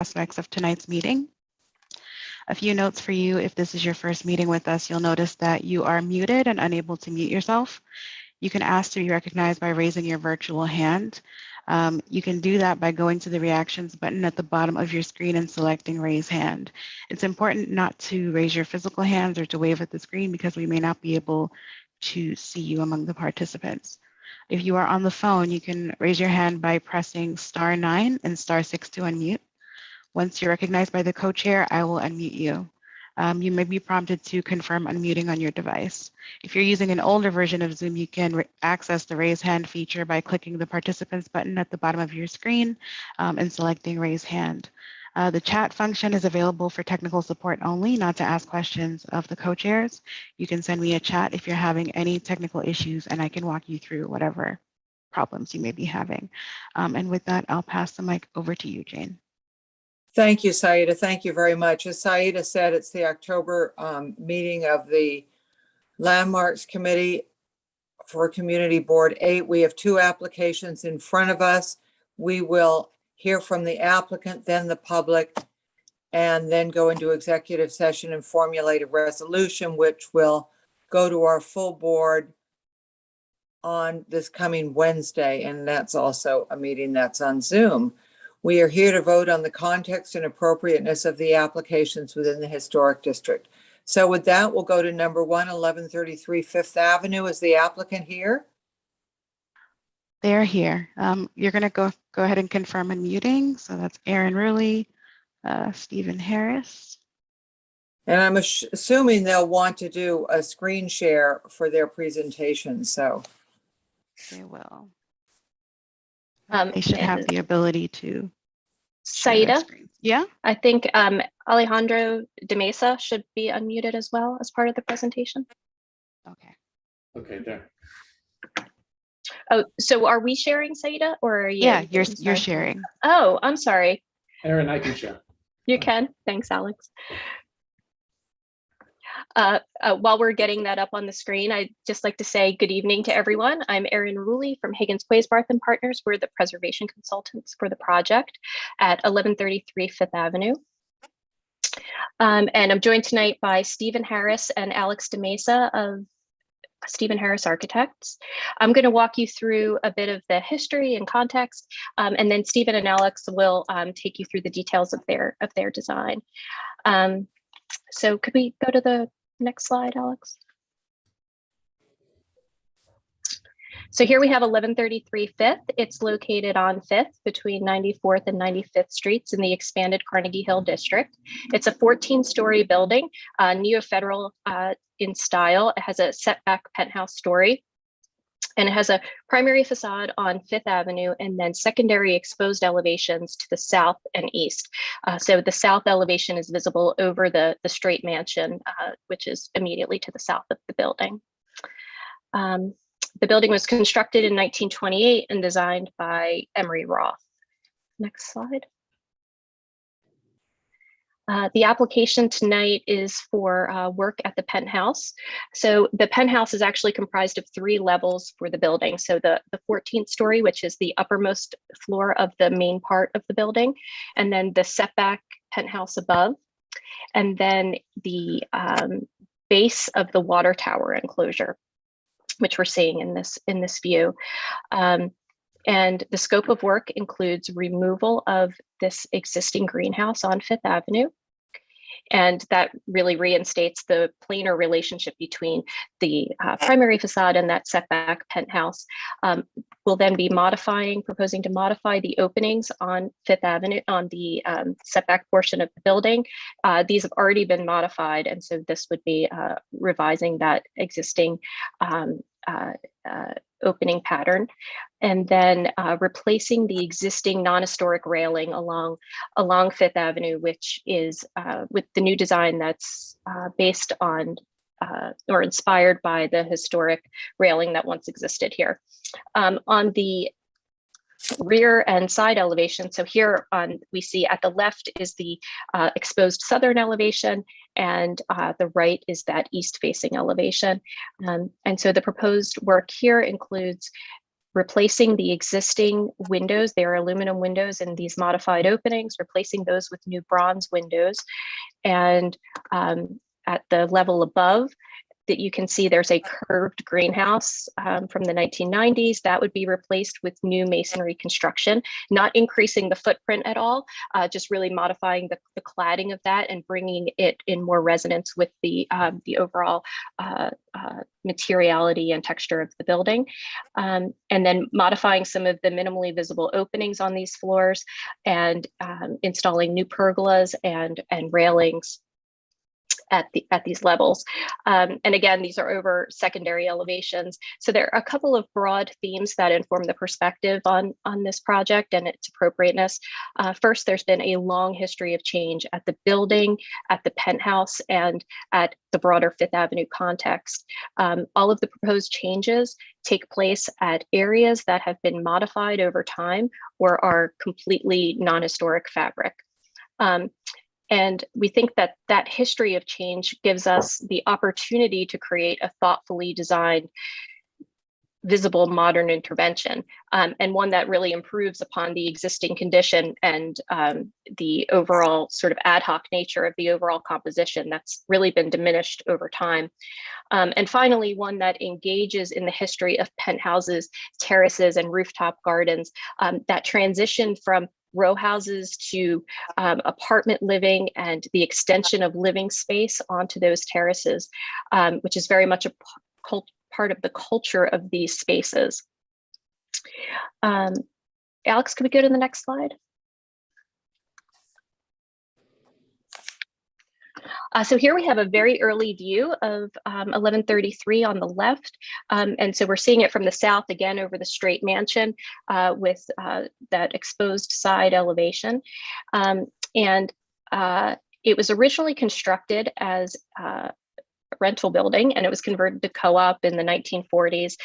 aspects of tonight's meeting. A few notes for you: if this is your first meeting with us, you'll notice that you are muted and unable to mute yourself. You can ask to be recognized by raising your virtual hand. You can do that by going to the reactions button at the bottom of your screen and selecting raise hand. It's important not to raise your physical hands or to wave at the screen because we may not be able to see you among the participants. If you are on the phone, you can raise your hand by pressing *9 and *6 to unmute. Once you're recognized by the co-chair, I will unmute you. You may be prompted to confirm unmuting on your device. If you're using an older version of Zoom, you can access the raise hand feature by clicking the participants button at the bottom of your screen and selecting raise hand. The chat function is available for technical support only, not to ask questions of the co-chairs. You can send me a chat if you're having any technical issues, and I can walk you through whatever problems you may be having. And with that, I'll pass the mic over to you, Jane. Thank you, Saida. Thank you very much. As Saida said, it's the October meeting of the Landmarks Committee for Community Board 8. We have 2 applications in front of us. We will hear from the applicant, then the public, and then go into executive session and formulate a resolution, which will go to our full board on this coming Wednesday. And that's also a meeting that's on Zoom. We are here to vote on the context and appropriateness of the applications within the historic district. So with that, we'll go to number 1, 1133 Fifth Avenue. Is the applicant here? They're here. You're going to go ahead and confirm unmuting. So that's Aaron Ruley, Stephen Harris. And I'm assuming they'll want to do a screen share for their presentation. So they will. They should have the ability to. Saida? Yeah? I think Alejandro de Mesa should be unmuted as well as part of the presentation. Okay. Okay, there. Oh, so are we sharing, Saida, or are you? Yeah, you're sharing. Oh, I'm sorry. Aaron, I can share. You can. Thanks, Alex. While we're getting that up on the screen, I'd just like to say good evening to everyone. I'm Erin Ruley from Higgins Quaisbarth and Partners. We're the preservation consultants for the project at 1133 Fifth Avenue. And I'm joined tonight by Stephen Harris and Alex de Mesa of Stephen Harris Architects. I'm going to walk you through a bit of the history and context, and then Stephen and Alex will take you through the details of their design. So could we go to the next slide, Alex? So here we have 1133 Fifth. It's located on 5th between 94th and 95th Streets in the expanded Carnegie Hill district. It's a 14-story building, neo-federal in style. It has a setback penthouse story, and it has a primary facade on 5th Avenue and then secondary exposed elevations to the south and east. So the south elevation is visible over the straight mansion, which is immediately to the south of the building. The building was constructed in 1928 and designed by Emery Roth. Next slide. The application tonight is for work at the penthouse. So the penthouse is actually comprised of 3 levels for the building. So the 14th story, which is the uppermost floor of the main part of the building, and then the setback penthouse above, and then the base of the water tower enclosure, which we're seeing in this view. And the scope of work includes removal of this existing greenhouse on 5th Avenue. And that really reinstates the planar relationship between the primary facade and that setback penthouse. We'll then be proposing to modify the openings on 5th Avenue on the setback portion of the building. These have already been modified, and so this would be revising that existing opening pattern, and then replacing the existing non-historic railing along 5th Avenue, which is with the new design that's based on or inspired by the historic railing that once existed here. On the rear and side elevation, so here we see at the left is the exposed southern elevation, and the right is that east facing elevation. And so the proposed work here includes replacing the existing windows. They are aluminum windows in these modified openings, replacing those with new bronze windows. And at the level above, that you can see there's a curved greenhouse from the 1990s that would be replaced with new masonry construction, not increasing the footprint at all, just really modifying the cladding of that and bringing it in more resonance with the overall materiality and texture of the building. And then modifying some of the minimally visible openings on these floors and installing new pergolas and railings at these levels. And again, these are over secondary elevations. So there are a couple of broad themes that inform the perspective on this project and its appropriateness. First, there's been a long history of change at the building, at the penthouse, and at the broader Fifth Avenue context. All of the proposed changes take place at areas that have been modified over time or are completely non-historic fabric. And we think that that history of change gives us the opportunity to create a thoughtfully designed, visible modern intervention, and one that really improves upon the existing condition and the overall sort of ad hoc nature of the overall composition that's really been diminished over time. And finally, one that engages in the history of penthouses, terraces, and rooftop gardens, that transition from row houses to apartment living and the extension of living space onto those terraces, which is very much a part of the culture of these spaces. Alex, could we go to the next slide? So here we have a very early view of 1133 on the left. And so we're seeing it from the south again over the straight mansion with that exposed side elevation. And it was originally constructed as a rental building, and it was converted to co-op in the 1940s.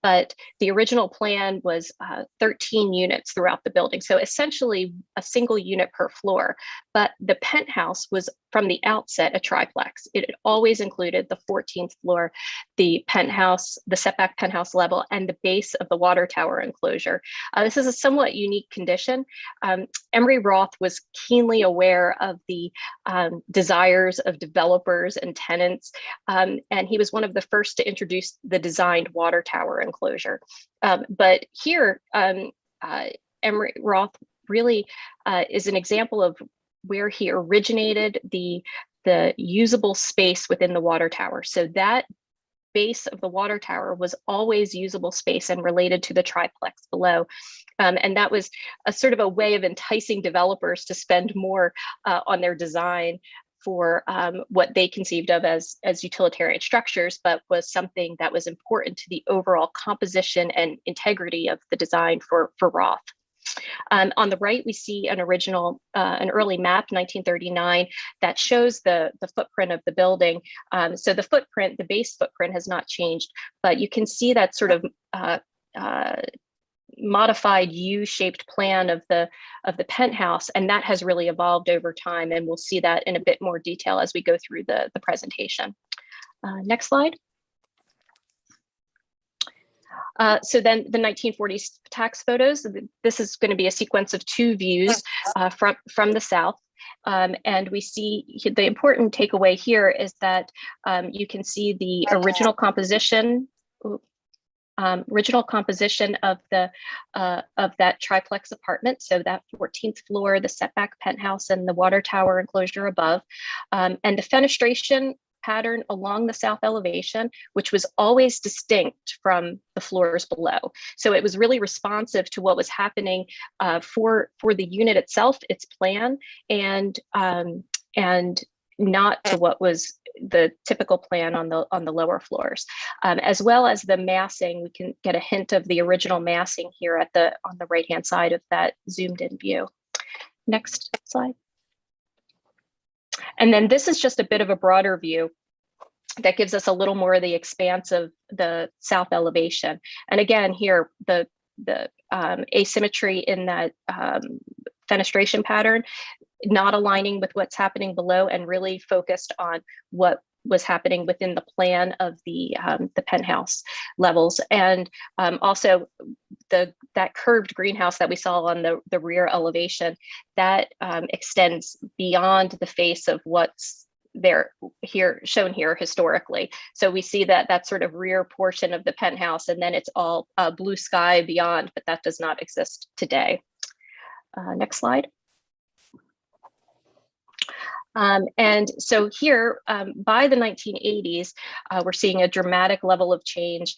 But the original plan was 13 units throughout the building. So essentially a single unit per floor. But the penthouse was from the outset a triplex. It had always included the 14th floor, the penthouse, the setback penthouse level, and the base of the water tower enclosure. This is a somewhat unique condition. Emery Roth was keenly aware of the desires of developers and tenants, and he was one of the first to introduce the designed water tower enclosure. But here, Emery Roth really is an example of where he originated the usable space within the water tower. So that base of the water tower was always usable space and related to the triplex below. And that was a sort of a way of enticing developers to spend more on their design for what they conceived of as utilitarian structures, but was something that was important to the overall composition and integrity of the design for Roth. On the right, we see an early map, 1939, that shows the footprint of the building. So the footprint, the base footprint has not changed, but you can see that sort of modified U-shaped plan of the penthouse, and that has really evolved over time, and we'll see that in a bit more detail as we go through the presentation. Next slide. So then the 1940s tax photos, this is going to be a sequence of two views from the south. And we see the important takeaway here is that you can see the original composition of that triplex apartment. So that 14th floor, the setback penthouse, and the water tower enclosure above, and the fenestration pattern along the south elevation, which was always distinct from the floors below. So it was really responsive to what was happening for the unit itself, its plan, and not to what was the typical plan on the lower floors. As well as the massing, we can get a hint of the original massing here on the right-hand side of that zoomed in view. Next slide. And then this is just a bit of a broader view that gives us a little more of the expanse of the south elevation. And again, here, the asymmetry in that fenestration pattern, not aligning with what's happening below and really focused on what was happening within the plan of the penthouse levels. And also that curved greenhouse that we saw on the rear elevation, that extends beyond the face of what's shown here historically. So we see that sort of rear portion of the penthouse, and then it's all blue sky beyond, but that does not exist today. Next slide. And so here, by the 1980s, we're seeing a dramatic level of change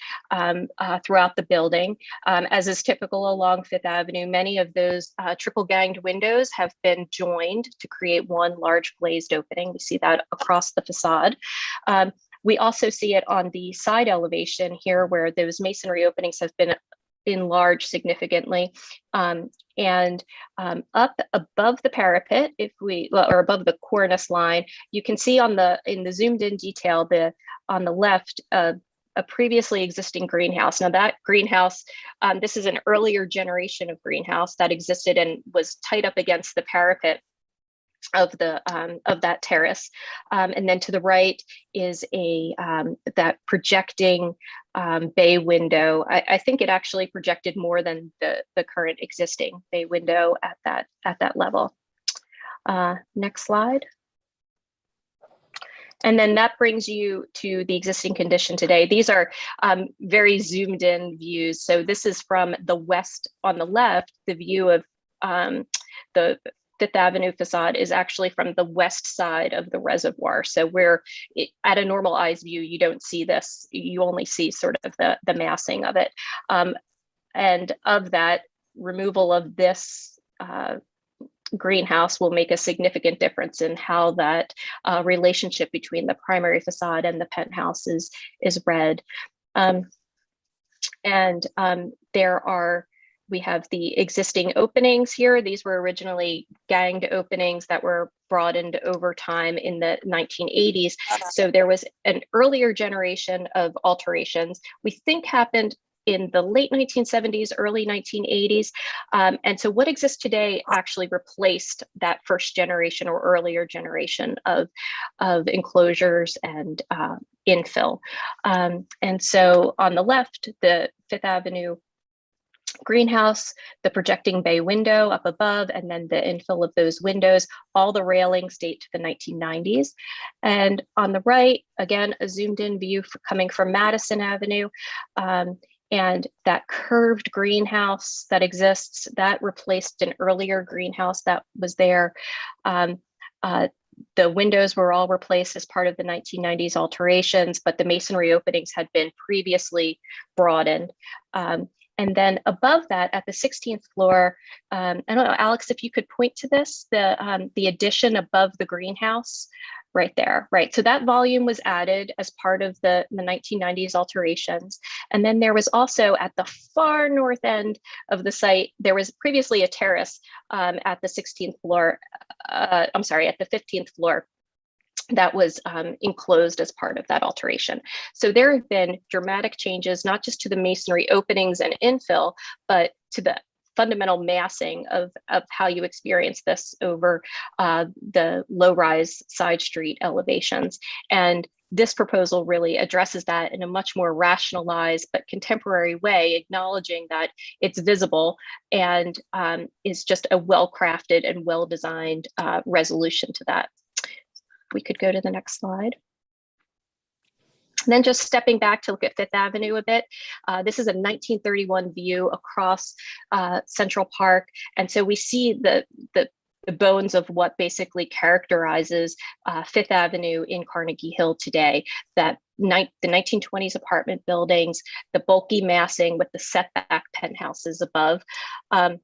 throughout the building. As is typical along Fifth Avenue, many of those triple ganged windows have been joined to create one large glazed opening. We see that across the facade. We also see it on the side elevation here, where those masonry openings have been enlarged significantly. And up above the parapet, or above the cornice line, you can see in the zoomed in detail, on the left, a previously existing greenhouse. Now that greenhouse, this is an earlier generation of greenhouse that existed and was tight up against the parapet of that terrace, and then to the right is that projecting bay window. I think it actually projected more than the current existing bay window at that level. Next slide. And then that brings you to the existing condition today. These are very zoomed in views. So this is from the west on the left. The view of the Fifth Avenue facade is actually from the west side of the reservoir. So at a normal eyes view, you don't see this. You only see sort of the massing of it. And of that, removal of this greenhouse will make a significant difference in how that relationship between the primary facade and the penthouse is read. We have the existing openings here. These were originally ganged openings that were broadened over time in the 1980s. So there was an earlier generation of alterations we think happened in the late 1970s, early 1980s. And so what exists today actually replaced that first generation or earlier generation of enclosures and infill. And so on the left, the Fifth Avenue greenhouse, the projecting bay window up above, and then the infill of those windows. All the railings date to the 1990s. And on the right, again, a zoomed in view coming from Madison Avenue. And that curved greenhouse that exists, that replaced an earlier greenhouse that was there. The windows were all replaced as part of the 1990s alterations, but the masonry openings had been previously broadened. And then above that, at the 16th floor, I don't know, Alex, if you could point to this, the addition above the greenhouse, right there, right? So that volume was added as part of the 1990s alterations. And then there was also at the far north end of the site, there was previously a terrace at the 16th floor, at the 15th floor, that was enclosed as part of that alteration. So there have been dramatic changes, not just to the masonry openings and infill, but to the fundamental massing of how you experience this over the low-rise side street elevations. And this proposal really addresses that in a much more rationalized but contemporary way, acknowledging that it's visible and is just a well-crafted and well-designed resolution to that. We could go to the next slide. And then just stepping back to look at Fifth Avenue a bit. This is a 1931 view across Central Park. And so we see the bones of what basically characterizes Fifth Avenue in Carnegie Hill today, that the 1920s apartment buildings, the bulky massing with the setback penthouses above, and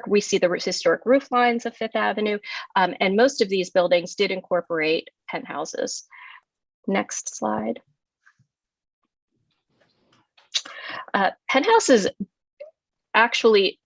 we see the historic roof lines of Fifth Avenue, and most of these buildings did incorporate penthouses. Next slide. Penthouses actually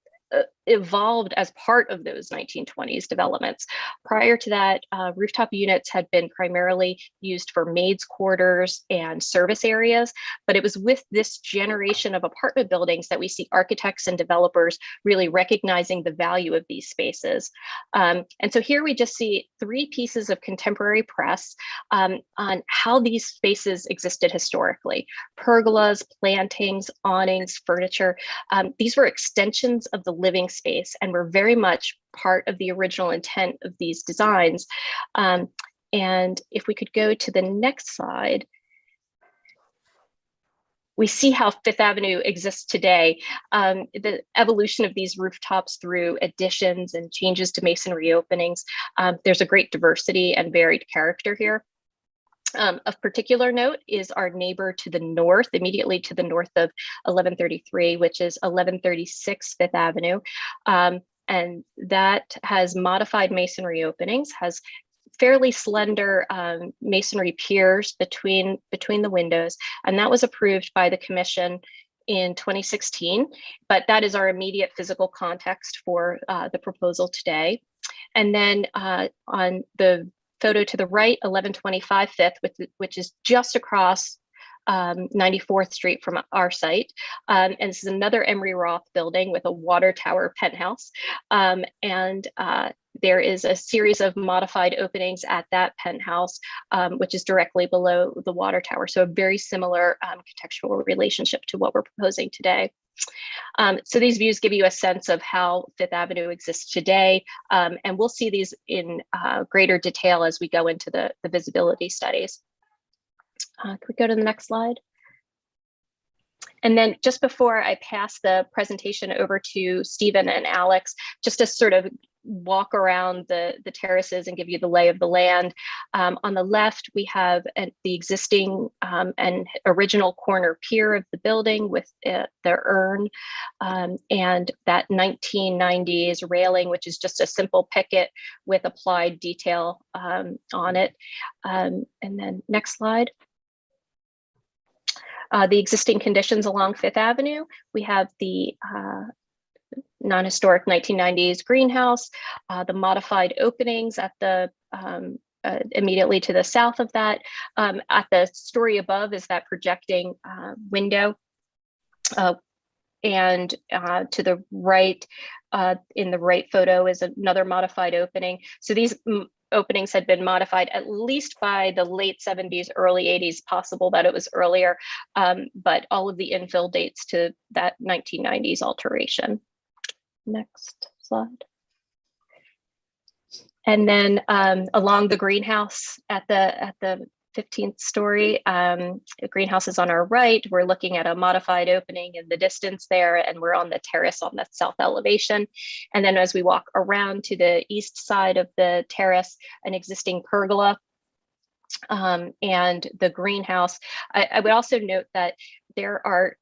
evolved as part of those 1920s developments. Prior to that, rooftop units had been primarily used for maids' quarters and service areas, but it was with this generation of apartment buildings that we see architects and developers really recognizing the value of these spaces. And so here we just see 3 pieces of contemporary press on how these spaces existed historically. Pergolas, plantings, awnings, furniture. These were extensions of the living space and were very much part of the original intent of these designs. And if we could go to the next slide, we see how Fifth Avenue exists today. The evolution of these rooftops through additions and changes to masonry openings. There's a great diversity and varied character here. Of particular note is our neighbor to the north, immediately to the north of 1133, which is 1136 Fifth Avenue. And that has modified masonry openings, has fairly slender masonry piers between the windows. And that was approved by the commission in 2016, but that is our immediate physical context for the proposal today. And then on the photo to the right, 1125 Fifth, which is just across 94th Street from our site. And this is another Emery Roth building with a water tower penthouse. There is a series of modified openings at that penthouse, which is directly below the water tower. So a very similar contextual relationship to what we're proposing today. So these views give you a sense of how Fifth Avenue exists today, and we'll see these in greater detail as we go into the visibility studies. Can we go to the next slide? And then just before I pass the presentation over to Stephen and Alex, just to sort of walk around the terraces and give you the lay of the land. On the left, we have the existing and original corner pier of the building with the urn and that 1990s railing, which is just a simple picket with applied detail on it. And then next slide. The existing conditions along Fifth Avenue, we have the non-historic 1990s greenhouse, the modified openings at the immediately to the south of that. At the story above is that projecting window. And to the right, in the right photo is another modified opening. So these openings had been modified at least by the late 70s, early 80s, possible that it was earlier, but all of the infill dates to that 1990s alteration. Next slide. And then along the greenhouse at the 15th story, the greenhouse is on our right. We're looking at a modified opening in the distance there, and we're on the terrace on the south elevation. And then as we walk around to the east side of the terrace, an existing pergola and the greenhouse. I would also note that there are,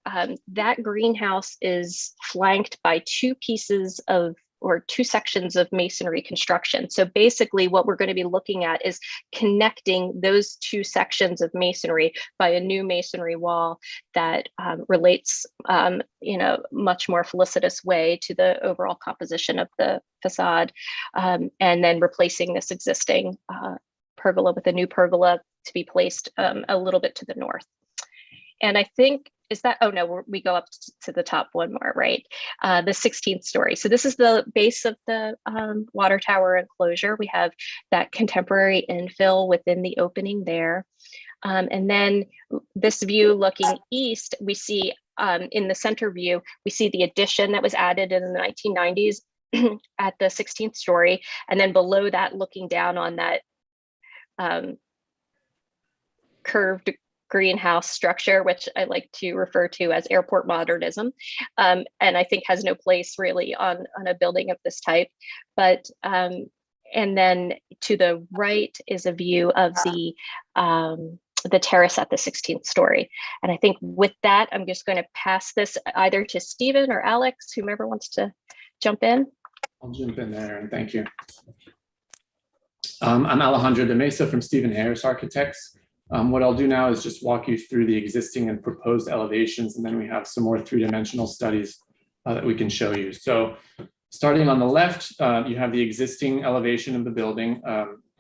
that greenhouse is flanked by two sections of masonry construction. So basically what we're going to be looking at is connecting those two sections of masonry by a new masonry wall that relates in a much more felicitous way to the overall composition of the facade, and then replacing this existing pergola with a new pergola to be placed a little bit to the north. And I think, is that, oh no, we go up to the top one more, right? The 16th story. So this is the base of the water tower enclosure. We have that contemporary infill within the opening there. And then this view looking east, we see in the center view, we see the addition that was added in the 1990s at the 16th story. And then below that, looking down on that curved greenhouse structure, which I like to refer to as airport modernism, and I think has no place really on a building of this type. But and then to the right is a view of the terrace at the 16th story. And I think with that, I'm just going to pass this either to Stephen or Alex, whomever wants to jump in. I'll jump in there, and thank you. I'm Alejandro de Mesa from Stephen Harris Architects. What I'll do now is just walk you through the existing and proposed elevations, and then we have some more three-dimensional studies that we can show you. So Starting on the left, you have the existing elevation of the building.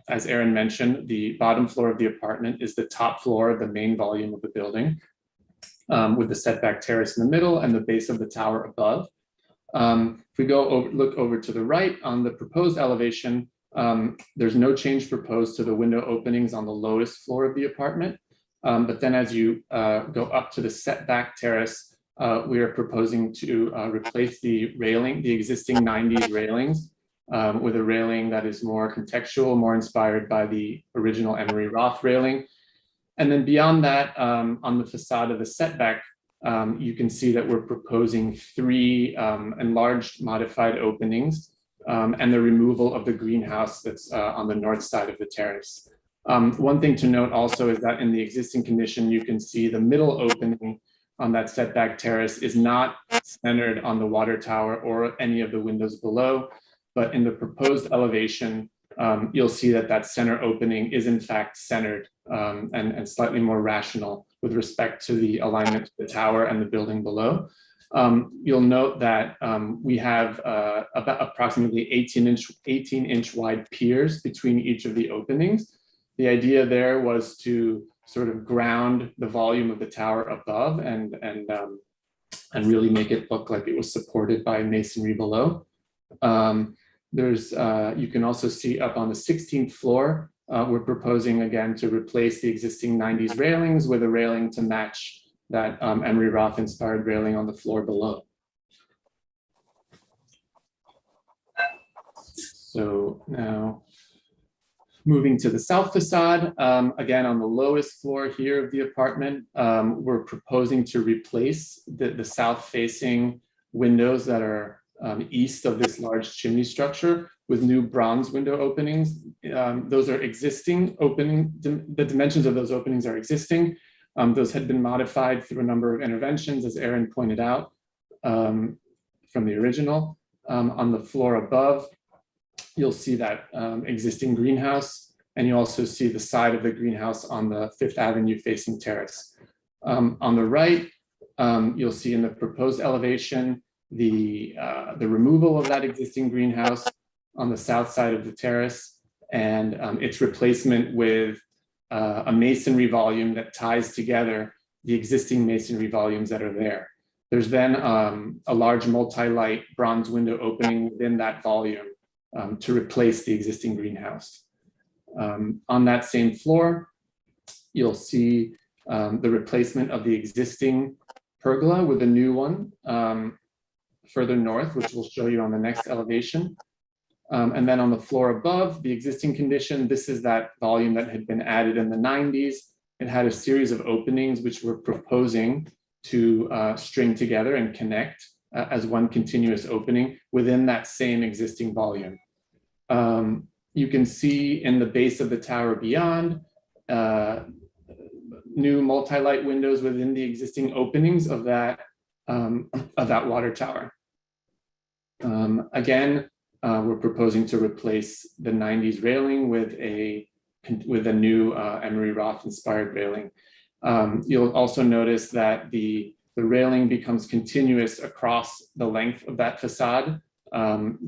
As Aaron mentioned, the bottom floor of the apartment is the top floor of the main volume of the building, with the setback terrace in the middle and the base of the tower above. If we look over to the right on the proposed elevation, there's no change proposed to the window openings on the lowest floor of the apartment. But then as you go up to the setback terrace, we are proposing to replace the railing, the existing 90s railings, with a railing that is more contextual, more inspired by the original Emery Roth railing. And then beyond that, on the facade of the setback, you can see that we're proposing 3 enlarged modified openings and the removal of the greenhouse that's on the north side of the terrace. One thing to note also is that in the existing condition, you can see the middle opening on that setback terrace is not centered on the water tower or any of the windows below, but in the proposed elevation, you'll see that that center opening is in fact centered and slightly more rational with respect to the alignment of the tower and the building below. You'll note that we have about approximately 18-inch wide piers between each of the openings. The idea there was to sort of ground the volume of the tower above and really make it look like it was supported by masonry below. You can also see up on the 16th floor, we're proposing again to replace the existing 90s railings with a railing to match that Emery Roth inspired railing on the floor below. So now moving to the south facade, again, on the lowest floor here of the apartment, we're proposing to replace the south-facing windows that are east of this large chimney structure with new bronze window openings. Those are existing opening, the dimensions of those openings are existing. Those had been modified through a number of interventions, as Aaron pointed out, from the original. On the floor above, you'll see that existing greenhouse, and you also see the side of the greenhouse on the 5th Avenue facing terrace. On the right, you'll see in the proposed elevation, the removal of that existing greenhouse on the south side of the terrace and its replacement with a masonry volume that ties together the existing masonry volumes that are there. There's then a large multi-light bronze window opening within that volume to replace the existing greenhouse. On that same floor, you'll see the replacement of the existing pergola with a new one further north, which we'll show you on the next elevation. And then on the floor above, the existing condition, this is that volume that had been added in the 90s. It had a series of openings which we're proposing to string together and connect as one continuous opening within that same existing volume. You can see in the base of the tower beyond, new multi-light windows within the existing openings of that water tower. Again, we're proposing to replace the 90s railing with a new Emery Roth inspired railing. You'll also notice that the railing becomes continuous across the length of that facade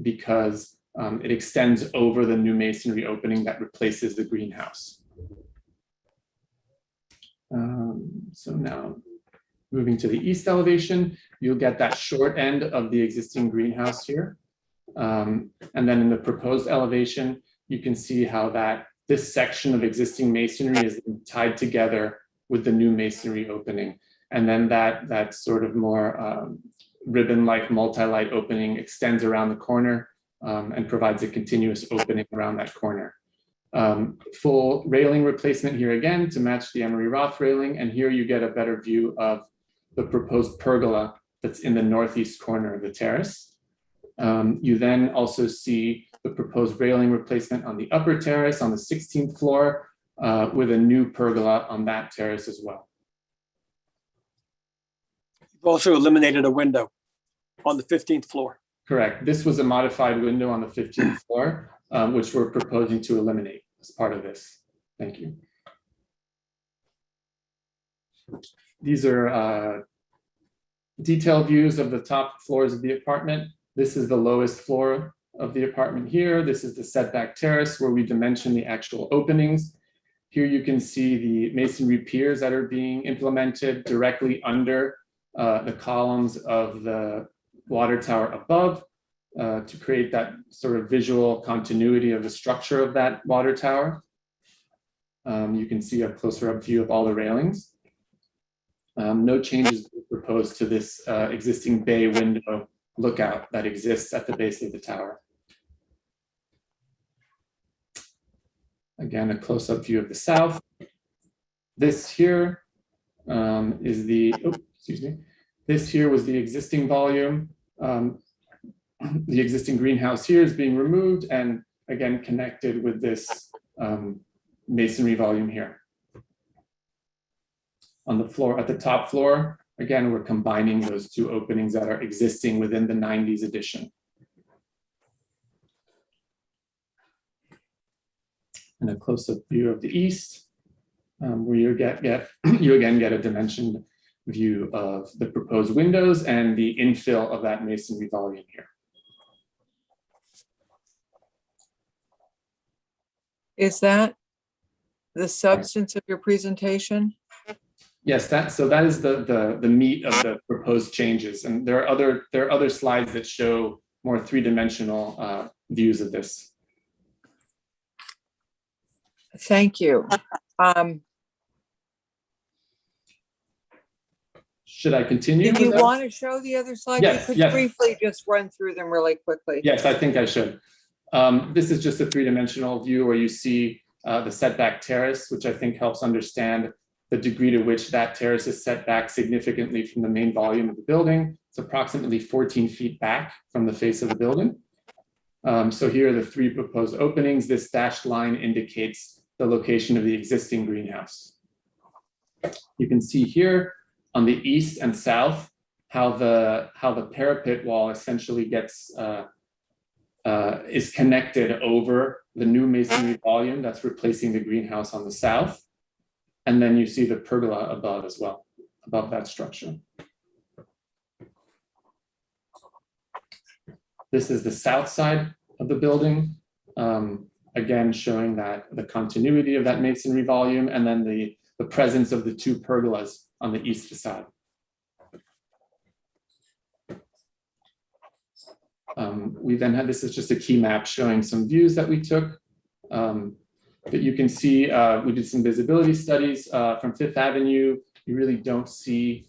because it extends over the new masonry opening that replaces the greenhouse. So now moving to the east elevation, you'll get that short end of the existing greenhouse here. And then in the proposed elevation, you can see how this section of existing masonry is tied together with the new masonry opening. And then that sort of more ribbon-like multi-light opening extends around the corner and provides a continuous opening around that corner. Full railing replacement here again to match the Emery Roth railing. And here you get a better view of the proposed pergola that's in the northeast corner of the terrace. You then also see the proposed railing replacement on the upper terrace on the 16th floor with a new pergola on that terrace as well. You've also eliminated a window on the 15th floor. Correct. This was a modified window on the 15th floor, which we're proposing to eliminate as part of this. Thank you. These are detailed views of the top floors of the apartment. This is the lowest floor of the apartment here. This is the setback terrace where we dimension the actual openings. Here you can see the masonry piers that are being implemented directly under the columns of the water tower above to create that sort of visual continuity of the structure of that water tower. You can see a closer up view of all the railings. No changes proposed to this existing bay window lookout that exists at the base of the tower. Again, a close-up view of the south. This here is the, this here was the existing volume. The existing greenhouse here is being removed and again connected with this masonry volume here. On the floor, at the top floor, again, we're combining those two openings that are existing within the 90s addition. And a close-up view of the east, where you again get a dimensioned view of the proposed windows and the infill of that masonry volume here. Is that the substance of your presentation? Yes, that is the meat of the proposed changes, and there are other slides that show more three-dimensional views of this. Thank you. Should I continue? If you want to show the other slides, Yes, you could yes. briefly just run through them really quickly. Yes, I think I should. This is just a three-dimensional view where you see the setback terrace, which I think helps understand the degree to which that terrace is set back significantly from the main volume of the building. It's approximately 14 feet back from the face of the building. So here are the three proposed openings. This dashed line indicates the location of the existing greenhouse. You can see here on the east and south how the parapet wall essentially gets is connected over the new masonry volume that's replacing the greenhouse on the south. And then you see the pergola above as well, above that structure. This is the south side of the building, again showing that the continuity of that masonry volume and then the presence of the two pergolas on the east facade. We then had, this is just a key map showing some views that we took. But you can see we did some visibility studies from Fifth Avenue. You really don't see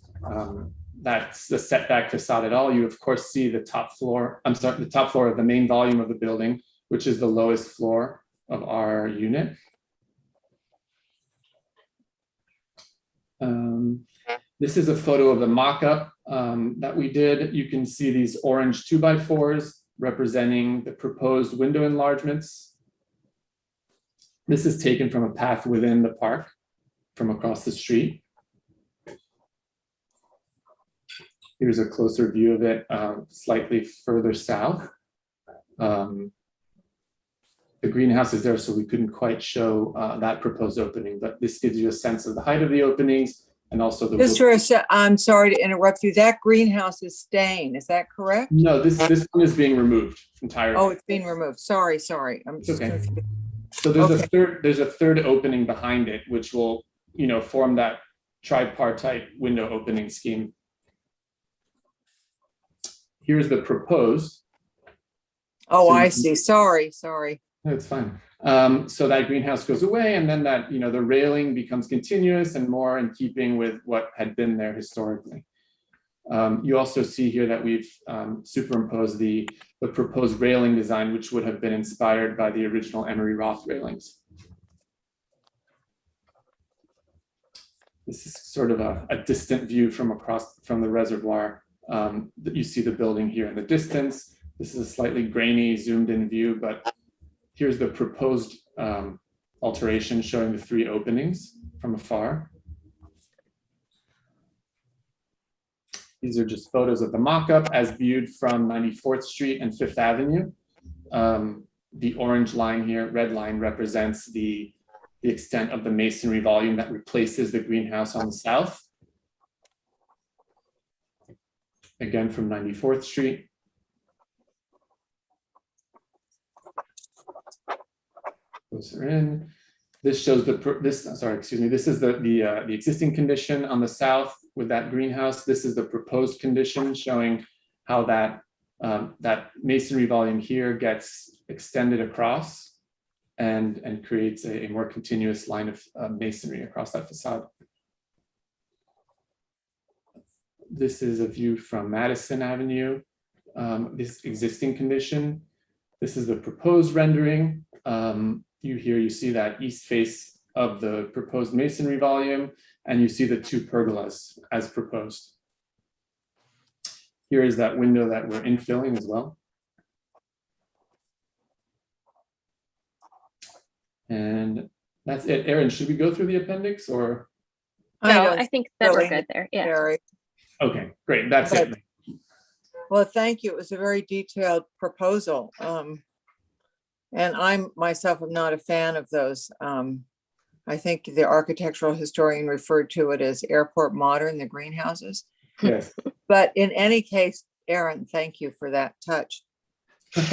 that's the setback facade at all. You of course see the top floor, the top floor of the main volume of the building, which is the lowest floor of our unit. This is a photo of the mock-up that we did. You can see these orange 2x4s representing the proposed window enlargements. This is taken from a path within the park from across the street. Here's a closer view of it slightly further south. The greenhouse is there, so we couldn't quite show that proposed opening, but this gives you a sense of the height of the openings and also the— Just for a sec, I'm sorry to interrupt you. That greenhouse is staying, is that correct? No, this one is being removed entirely. Oh, it's being removed. Sorry. I'm just Okay. confused. So there's a third opening behind it, which will, form that tripartite window opening scheme. Here's the proposed. Oh, So I see. Sorry. No, it's fine. So that greenhouse goes away, and then that, the railing becomes continuous and more in keeping with what had been there historically. You also see here that we've superimposed the proposed railing design, which would have been inspired by the original Emery Roth railings. This is sort of a distant view from the reservoir. You see the building here in the distance. This is a slightly grainy, zoomed in view, but here's the proposed alteration showing the three openings from afar. These are just photos of the mock-up as viewed from 94th Street and Fifth Avenue. The orange line here, red line, represents the extent of the masonry volume that replaces the greenhouse on the south. Again, from 94th Street. closer in. This shows this is the existing condition on the south with that greenhouse. This is the proposed condition showing how that that masonry volume here gets extended across and creates a more continuous line of masonry across that facade. This is a view from Madison Avenue, this existing condition. This is the proposed rendering. You see that east face of the proposed masonry volume, and you see the two pergolas as proposed. Here is that window that we're infilling as well. And that's it. Erin, should we go through the appendix or? No, I think that we're really good there. Yeah. Very- Okay, great. That's it. Well, thank you. It was a very detailed proposal. And I'm myself am not a fan of those. I think the architectural historian referred to it as airport modern, the greenhouses. Yes. But in any case, Erin, thank you for that touch. Is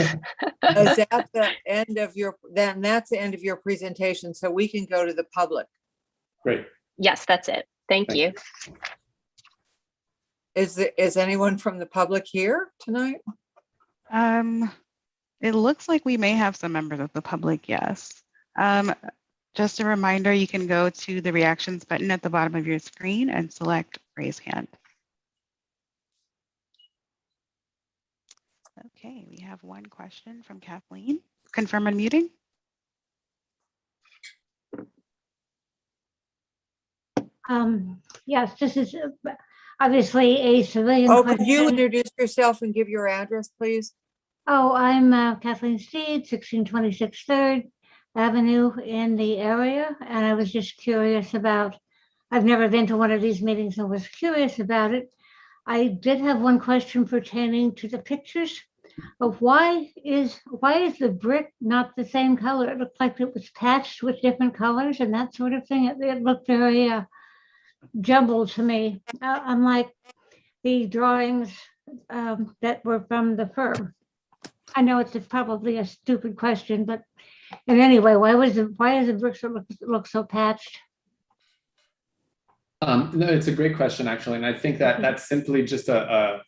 that the end of your, then that's the end of your presentation, so we can go to the public. Great. Yes, that's it. Thank you. Is anyone from the public here tonight? It looks like we may have some members of the public, yes. Just a reminder, you can go to the reactions button at the bottom of your screen and select raise hand. Okay, we have one question from Kathleen. Confirm unmuting. Yes, this is obviously a civilian Oh, question. could you introduce yourself and give your address, please? Oh, I'm Kathleen Steed, 1626 3rd Avenue in the area. And I was just curious about, I've never been to one of these meetings and was curious about it. I did have one question pertaining to the pictures of why is the brick not the same color? It looked like it was patched with different colors and that sort of thing. It looked very jumbled to me, unlike the drawings that were from the firm. I know it's probably a stupid question, but in any way, why is the bricks look so patched? No, it's a great question, actually, and I think that that's simply just a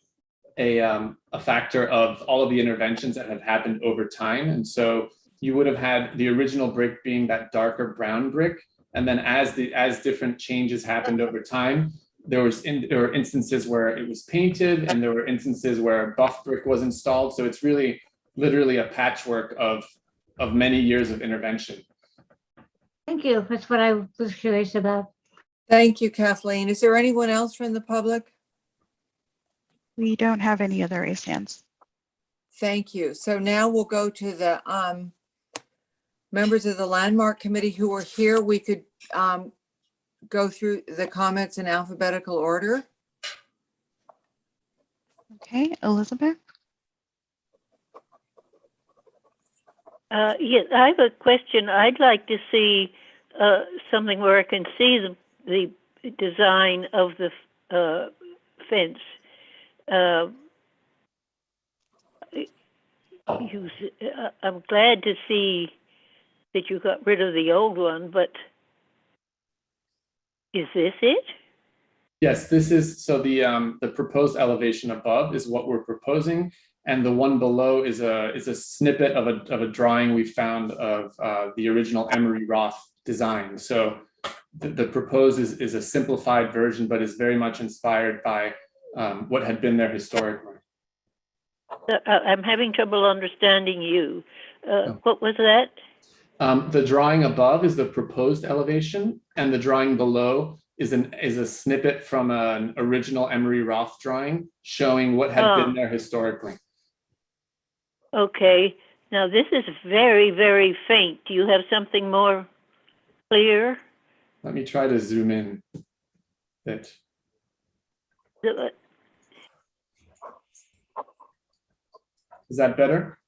factor of all of the interventions that have happened over time. And so you would have had the original brick being that darker brown brick, and then as different changes happened over time, there were instances where it was painted, and there were instances where buff brick was installed. So it's really literally a patchwork of many years of intervention. Thank you. That's what I was curious about. Thank you, Kathleen. Is there anyone else from the public? We don't have any other raised hands. Thank you. So now we'll go to the members of the Landmark Committee who are here. We could go through the comments in alphabetical order. Okay, Elizabeth? Yes, I have a question. I'd like to see something where I can see the design of the fence. I'm glad to see that you got rid of the old one, but is this it? Yes, this is, so the proposed elevation above is what we're proposing, and the one below is a snippet of a drawing we found of the original Emery Roth design. So the proposed is a simplified version, but is very much inspired by what had been there historically. I'm having trouble understanding you. What was that? The drawing above is the proposed elevation, and the drawing below is a snippet from an original Emery Roth drawing showing what had been there historically. Okay. Now this is very, very faint. Do you have something more clear? Let me try to zoom in a bit. Is that better?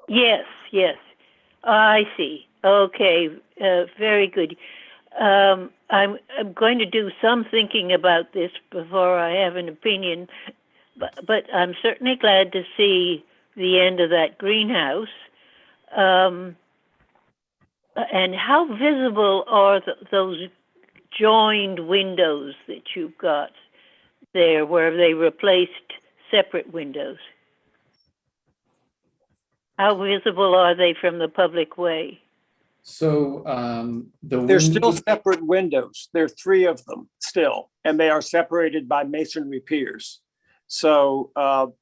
Yes, yes. I see. Okay, very good. I'm going to do some thinking about this before I have an opinion, but I'm certainly glad to see the end of that greenhouse. And how visible are those joined windows that you've got there where they replaced separate windows? How visible are they from the public way? So They're still windows, separate windows. There are 3 of them still, and they are separated by masonry piers. So,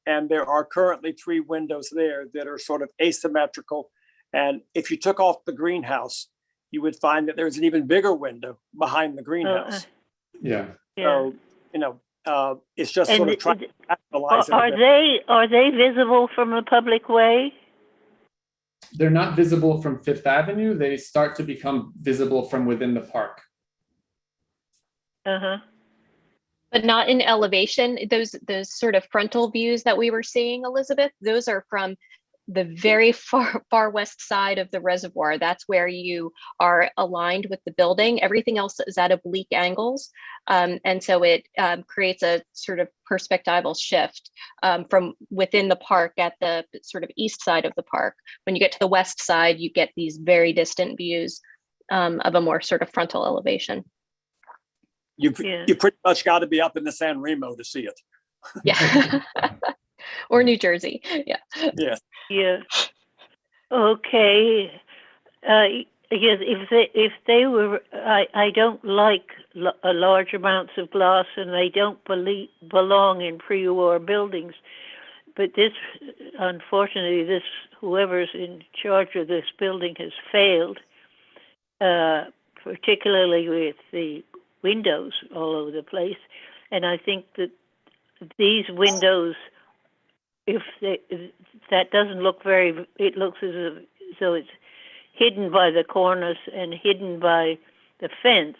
and there are currently 3 windows there that are sort of asymmetrical. And if you took off the greenhouse, you would find that there's an even bigger window behind the greenhouse. yeah. Yeah. So, you know, it's just And sort of trying to capitalize it a bit. are they visible from the public way? They're not visible from Fifth Avenue. They start to become visible from within the park. Uh-huh. But not in elevation. Those sort of frontal views that we were seeing, Elizabeth, those are from the very far west side of the reservoir. That's where you are aligned with the building. Everything else is at oblique angles. And so it creates a sort of perspectival shift from within the park at the sort of east side of the park. When you get to the west side, you get these very distant views of a more sort of frontal elevation. You pretty much got to be up in the San Remo to see it. Yeah. Or New Jersey. Yeah. Yes. Yeah. Okay. Yes, if they were, I don't like large amounts of glass, and they don't belong in pre-war buildings. But this, unfortunately, whoever's in charge of this building has failed, particularly with the windows all over the place. And I think that these windows, that doesn't look very, it looks as though it's hidden by the cornice and hidden by the fence.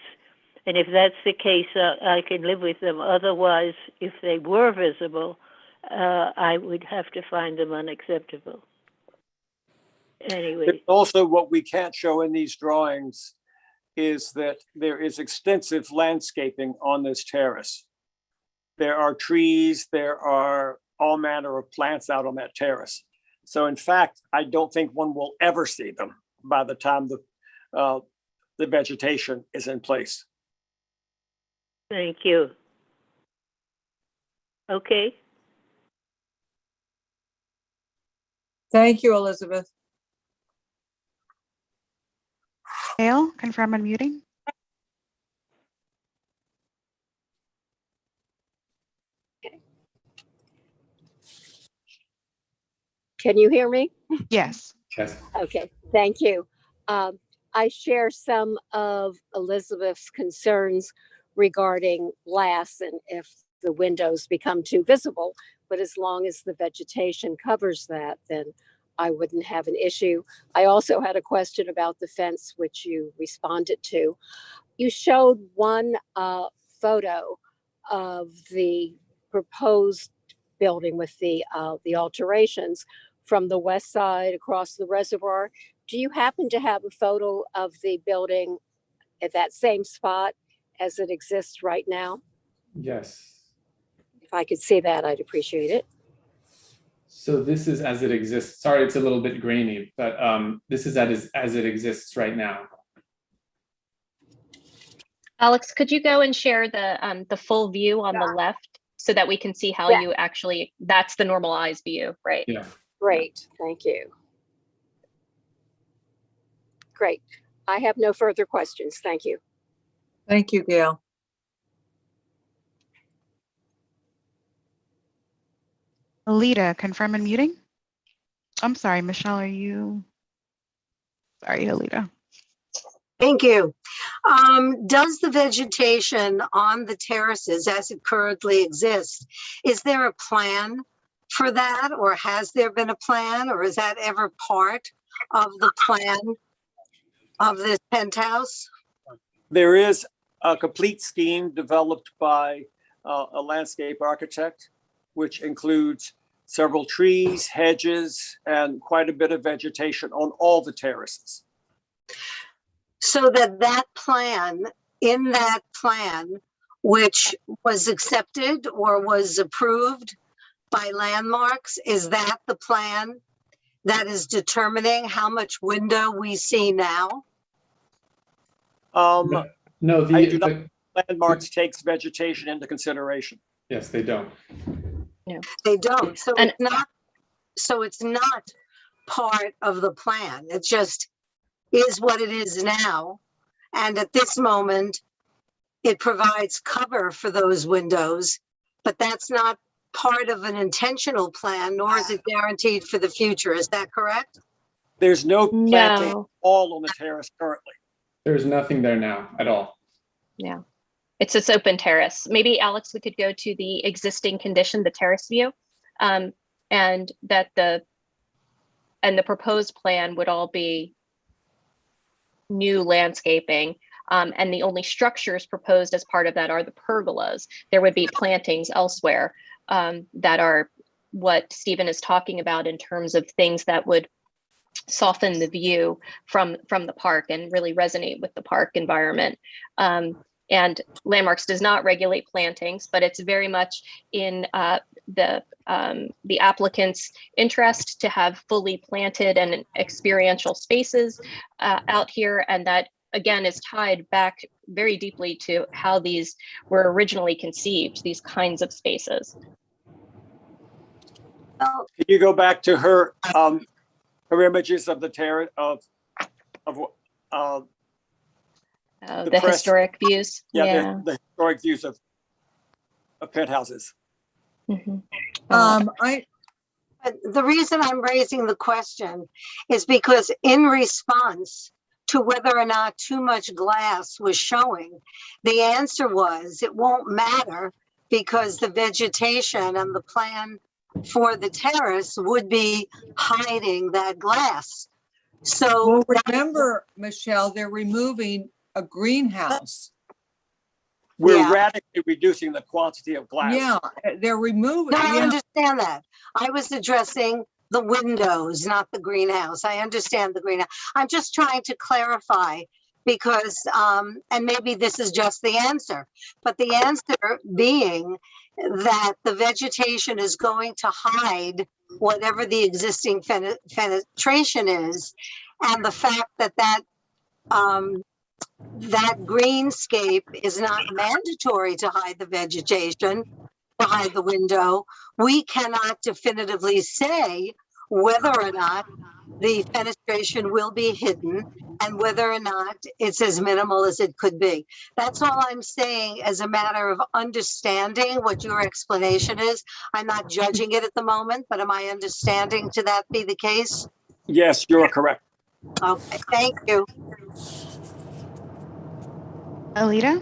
And if that's the case, I can live with them. Otherwise, if they were visible, I would have to find them unacceptable. Anyway. Also, what we can't show in these drawings is that there is extensive landscaping on this terrace. There are trees, there are all manner of plants out on that terrace. So in fact, I don't think one will ever see them by the time the vegetation is in place. Thank you. Okay. Thank you, Elizabeth. Gail, confirm unmuting. Can you hear me? Yes. Yes. Okay, thank you. I share some of Elizabeth's concerns regarding glass and if the windows become too visible, but as long as the vegetation covers that, then I wouldn't have an issue. I also had a question about the fence, which you responded to. You showed one photo of the proposed building with the alterations from the west side across the reservoir. Do you happen to have a photo of the building at that same spot as it exists right now? Yes. If I could see that, I'd appreciate it. So this is as it exists. Sorry, it's a little bit grainy, but this is as it exists right now. Alex, could you go and share the full view on the left so that we can see how you actually, that's the normalized view, right? Yeah. Great, thank you. Great. I have no further questions. Thank you. Thank you, Gail. Alita, confirm unmuting. I'm sorry, Michelle, are you? Sorry, Alita. Thank you. Does the vegetation on the terraces as it currently exists, is there a plan for that, or has there been a plan, or is that ever part of the plan of this penthouse? There is a complete scheme developed by a landscape architect, which includes several trees, hedges, and quite a bit of vegetation on all the terraces. So that plan, in that plan, which was accepted or was approved by Landmarks, is that the plan that is determining how much window we see now? No, I do not landmarks takes vegetation into consideration. yes, they don't. They don't. So And- it's not part of the plan. It just is what it is now. And at this moment, it provides cover for those windows, but that's not part of an intentional plan, nor is it guaranteed for the future. Is that correct? There's no planting No, all on the terrace currently. There's nothing there now at all. yeah. It's this open terrace. Maybe Alex, we could go to the existing condition, the terrace view. And that the proposed plan would all be new landscaping. And the only structures proposed as part of that are the pergolas. There would be plantings elsewhere that are what Stephen is talking about in terms of things that would soften the view from the park and really resonate with the park environment. And Landmarks does not regulate plantings, but it's very much in the applicant's interest to have fully planted and experiential spaces out here. And that, again, is tied back very deeply to how these were originally conceived, these kinds of spaces. Well, Can you go back to her images of the terrace The press- historic views. yeah. The historic views of penthouses? Mhm. but the reason I'm raising the question is because in response to whether or not too much glass was showing, the answer was it won't matter because the vegetation and the plan for the terrace would be hiding that glass. So Well, remember, Michelle, they're removing a greenhouse. We're Yeah. radically reducing the quantity of glass. Yeah, they're removing, no, I yeah, understand that. I was addressing the windows, not the greenhouse. I understand the greenhouse. I'm just trying to clarify because, and maybe this is just the answer, but the answer being that the vegetation is going to hide whatever the existing penetration is, and the fact that that greenscape is not mandatory to hide the vegetation, to hide the window, we cannot definitively say whether or not the fenestration will be hidden and whether or not it's as minimal as it could be. That's all I'm saying as a matter of understanding what your explanation is. I'm not judging it at the moment, but am I understanding to that be the case? Yes, you're correct. Okay, thank you. Alita?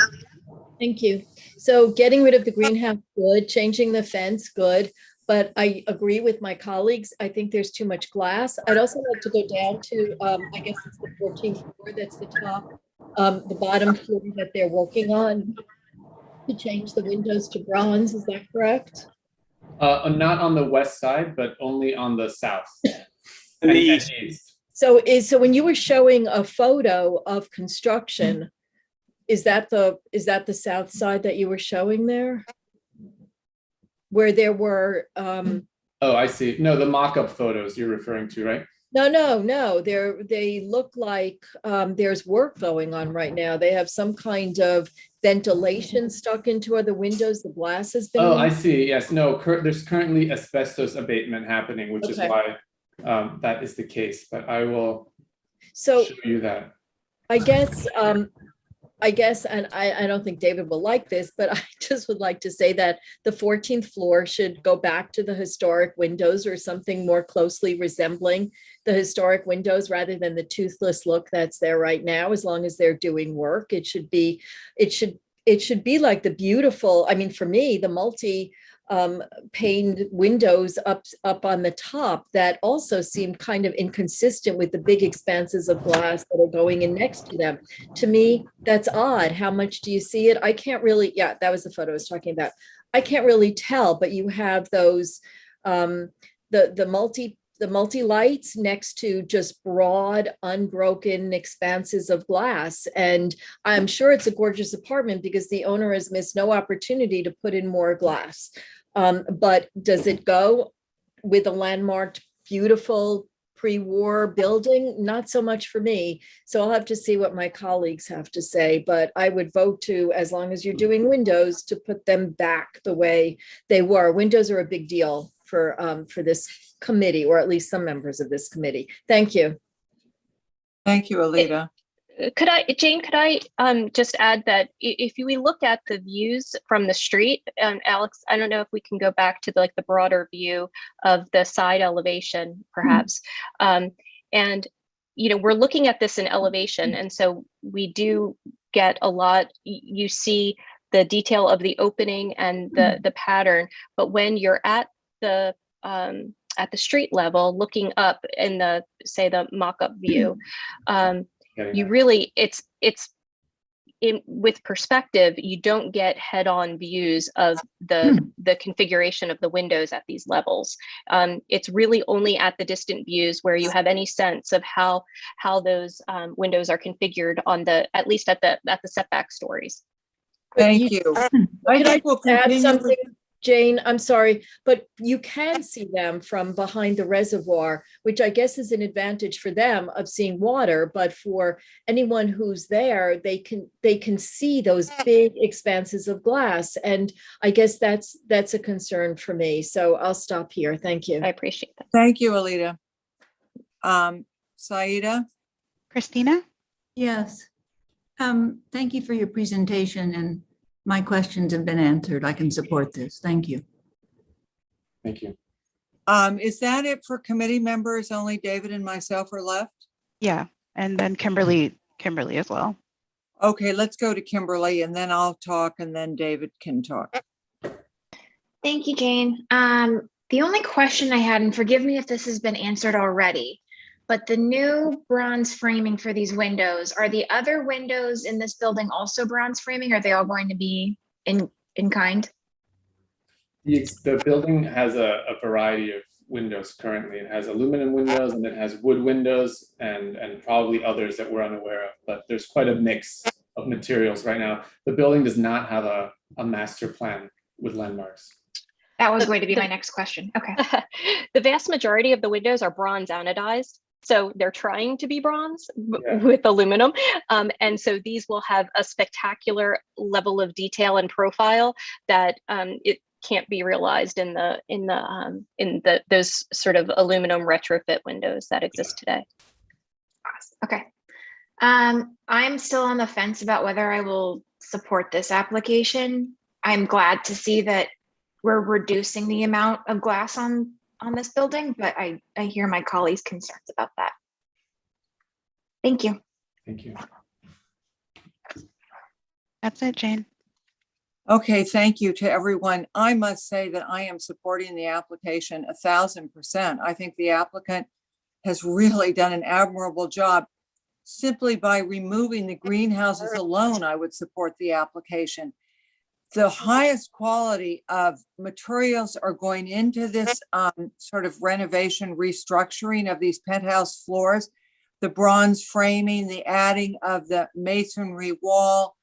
Thank you. So getting rid of the greenhouse, good. Changing the fence, good. But I agree with my colleagues. I think there's too much glass. I'd also like to go down to, I guess it's the 14th floor, that's the top, the bottom floor that they're working on to change the windows to bronze. Is that correct? Not on the west side, but only on the south. In the and east. So when you were showing a photo of construction, is that the south side that you were showing there? Where there were Oh, I see. No, the mock-up photos you're referring to, right? No. They look like there's work going on right now. They have some kind of ventilation stuck into other windows. The glass has been. Oh, I see. Yes. No, there's currently asbestos abatement happening, which is Okay. why that is the case. But I will So show you that. I guess, and I don't think David will like this, but I just would like to say that the 14th floor should go back to the historic windows or something more closely resembling the historic windows rather than the toothless look that's there right now. As long as they're doing work, it should be like the beautiful, I mean, for me, the multi paned windows up on the top that also seem kind of inconsistent with the big expanses of glass that are going in next to them. To me, that's odd. How much do you see it? I can't really, yeah, that was the photo I was talking about. I can't really tell, but you have those, the multi lights next to just broad, unbroken expanses of glass. And I'm sure it's a gorgeous apartment because the owner has missed no opportunity to put in more glass. But does it go with a landmarked, beautiful, pre-war building, not so much for me. So I'll have to see what my colleagues have to say, but I would vote to, as long as you're doing windows, to put them back the way they were. Windows are a big deal for this committee, or at least some members of this committee. Thank you. Thank you, Alita. Jane, could I just add that if we look at the views from the street, Alex, I don't know if we can go back to the broader view of the side elevation, perhaps. And, we're looking at this in elevation. And so we do get a lot, you see the detail of the opening and the pattern, but when you're at the street level, looking up in the mock-up view, you really, it's with perspective, you don't get head-on views of the configuration of the windows at these levels. It's really only at the distant views where you have any sense of how those windows are configured on at least at the setback stories. Thank you. I think we'll add continue. something, Jane? I'm sorry, but you can see them from behind the reservoir, which I guess is an advantage for them of seeing water. But for anyone who's there, they can see those big expanses of glass, and I guess that's a concern for me. So I'll stop here. Thank you. I appreciate that. Thank you, Alita. Saida? Christina? Yes. Thank you for your presentation, and my questions have been answered. I can support this. Thank you. Thank you. Is that it for committee members? Only David and myself are left? Yeah, and then Kimberly as well. Okay, let's go to Kimberly, and then I'll talk, and then David can talk. Thank you, Jane. The only question I had, and forgive me if this has been answered already, but the new bronze framing for these windows, are the other windows in this building also bronze framing? Or are they all going to be in kind? The building has a variety of windows currently. It has aluminum windows, and it has wood windows, and probably others that we're unaware of, but there's quite a mix of materials right now. The building does not have a master plan with landmarks. That was going to be my next question. Okay. The vast majority of the windows are bronze anodized. So they're trying to be bronze with aluminum. And so these will have a spectacular level of detail and profile that it can't be realized in those sort of aluminum retrofit windows that exist today. Awesome. Okay. I'm still on the fence about whether I will support this application. I'm glad to see that we're reducing the amount of glass on this building, but I hear my colleagues' concerns about that. Thank you. Thank you. That's it, Jane. Okay, thank you to everyone. I must say that I am supporting the application 1,000%. I think the applicant has really done an admirable job. Simply by removing the greenhouses alone, I would support the application. The highest quality of materials are going into this sort of renovation restructuring of these penthouse floors, the bronze framing, the adding of the masonry wall,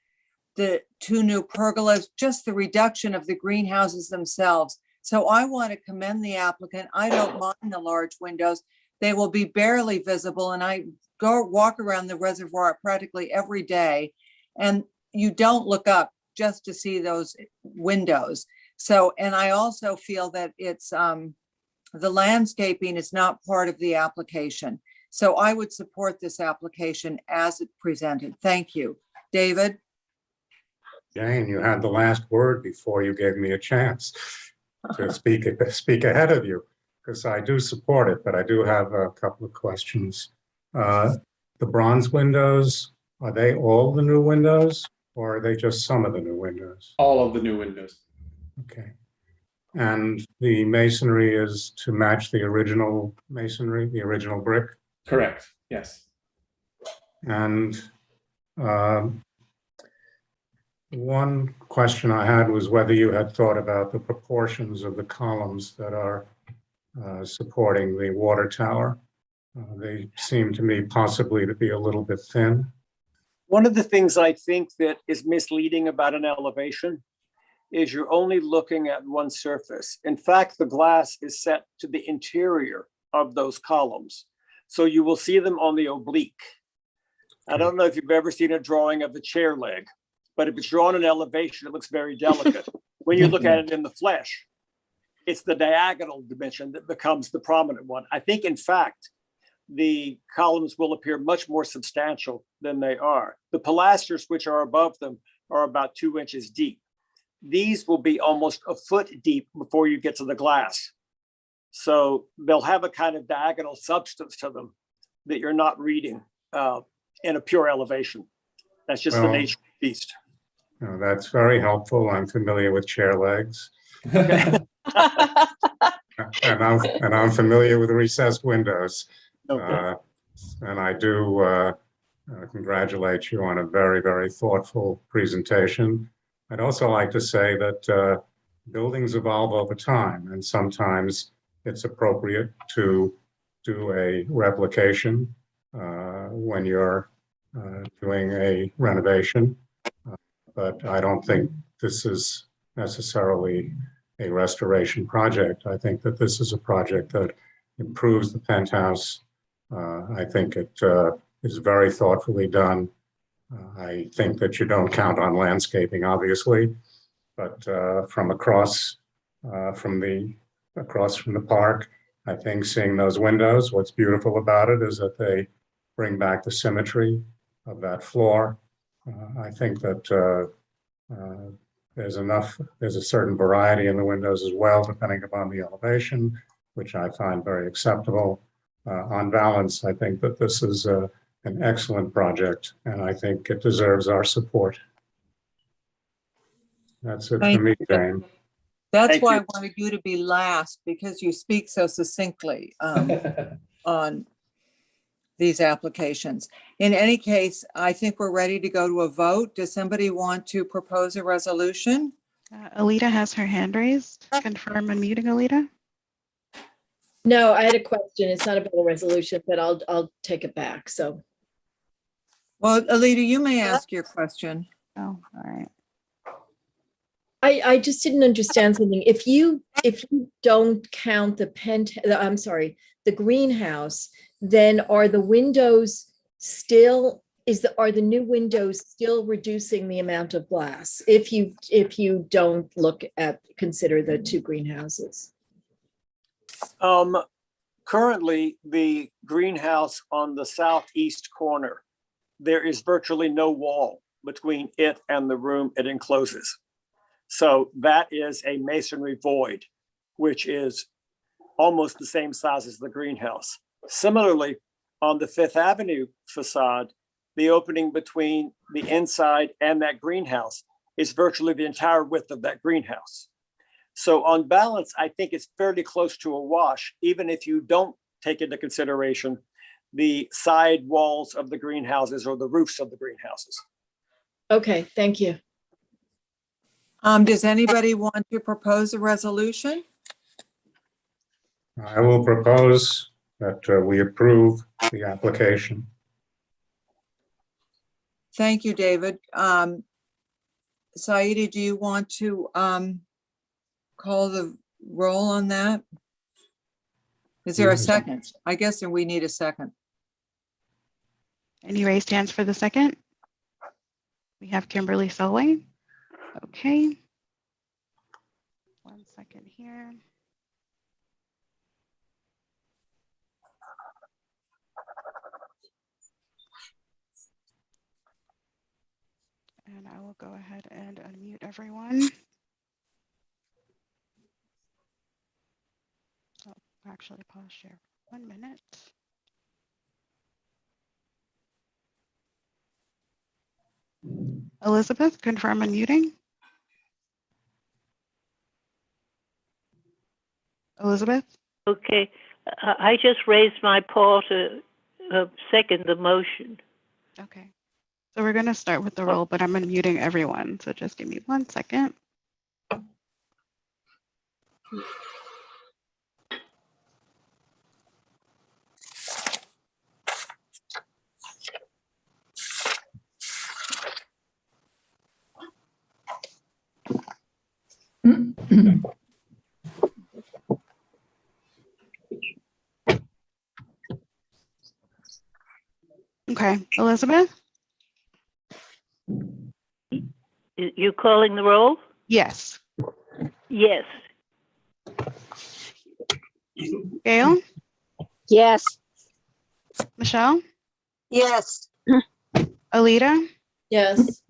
the 2 new pergolas, just the reduction of the greenhouses themselves. So I want to commend the applicant. I don't mind the large windows. They will be barely visible, and I walk around the reservoir practically every day, and you don't look up just to see those windows. So, and I also feel that it's the landscaping is not part of the application. So I would support this application as it presented. Thank you. David? Jane, you had the last word before you gave me a chance to speak ahead of you, because I do support it, but I do have a couple of questions. The bronze windows, are they all the new windows, or are they just some of the new windows? All of the new windows. Okay. And the masonry is to match the original masonry, the original brick? Correct, yes. And one question I had was whether you had thought about the proportions of the columns that are supporting the water tower. They seem to me possibly to be a little bit thin. One of the things I think that is misleading about an elevation is you're only looking at one surface. In fact, the glass is set to the interior of those columns. So you will see them on the oblique. I don't know if you've ever seen a drawing of the chair leg, but if it's drawn in elevation, it looks very delicate. When you look at it in the flesh, it's the diagonal dimension that becomes the prominent one. I think, in fact, the columns will appear much more substantial than they are. The pilasters, which are above them, are about 2 inches deep. These will be almost a foot deep before you get to the glass. So they'll have a kind of diagonal substance to them that you're not reading in a pure elevation. That's just the nature of the beast. That's very helpful. I'm familiar with chair legs. And I'm familiar with recessed windows. Okay. And I do congratulate you on a very, very thoughtful presentation. I'd also like to say that buildings evolve over time, and sometimes it's appropriate to do a replication when you're doing a renovation. But I don't think this is necessarily a restoration project. I think that this is a project that improves the penthouse. I think it is very thoughtfully done. I think that you don't count on landscaping, obviously, but from across from the park, I think seeing those windows, what's beautiful about it is that they bring back the symmetry of that floor. I think that there's a certain variety in the windows as well, depending upon the elevation, which I find very acceptable. On balance, I think that this is an excellent project, and I think it deserves our support. That's it for me, Jane. That's Thank why you. I wanted you to be last, because you speak so succinctly on these applications. In any case, I think we're ready to go to a vote. Does somebody want to propose a resolution? Alita has her hand raised. Confirm unmuting, Alita. No, I had a question. It's not about a resolution, but I'll take it back. So, Well, Alita, you may ask your question. Oh, all right. I just didn't understand something. If you don't count the greenhouse, then are the windows still are the new windows still reducing the amount of glass if you don't consider the two greenhouses? Currently, the greenhouse on the southeast corner, there is virtually no wall between it and the room it encloses. So that is a masonry void, which is almost the same size as the greenhouse. Similarly, on the Fifth Avenue facade, the opening between the inside and that greenhouse is virtually the entire width of that greenhouse. So on balance, I think it's fairly close to a wash, even if you don't take into consideration the side walls of the greenhouses or the roofs of the greenhouses. Okay, thank you. Does anybody want to propose a resolution? I will propose that we approve the application. Thank you, David. Saida, do you want to call the roll on that? Is there a second? I guess we need a second. Any raised hands for the second? We have Kimberly Selway. Okay. 1 second here. And I will go ahead and unmute everyone. Oh, actually pause share 1 minute. Elizabeth, confirm unmuting. Elizabeth? Okay, I just raised my paw to second the motion. Okay. So we're going to start with the roll, but I'm unmuting everyone. So just give me 1 second. Okay, Elizabeth? You're calling the roll? Yes. Yes. Gail? Yes. Michelle? Yes. Alita? Yes.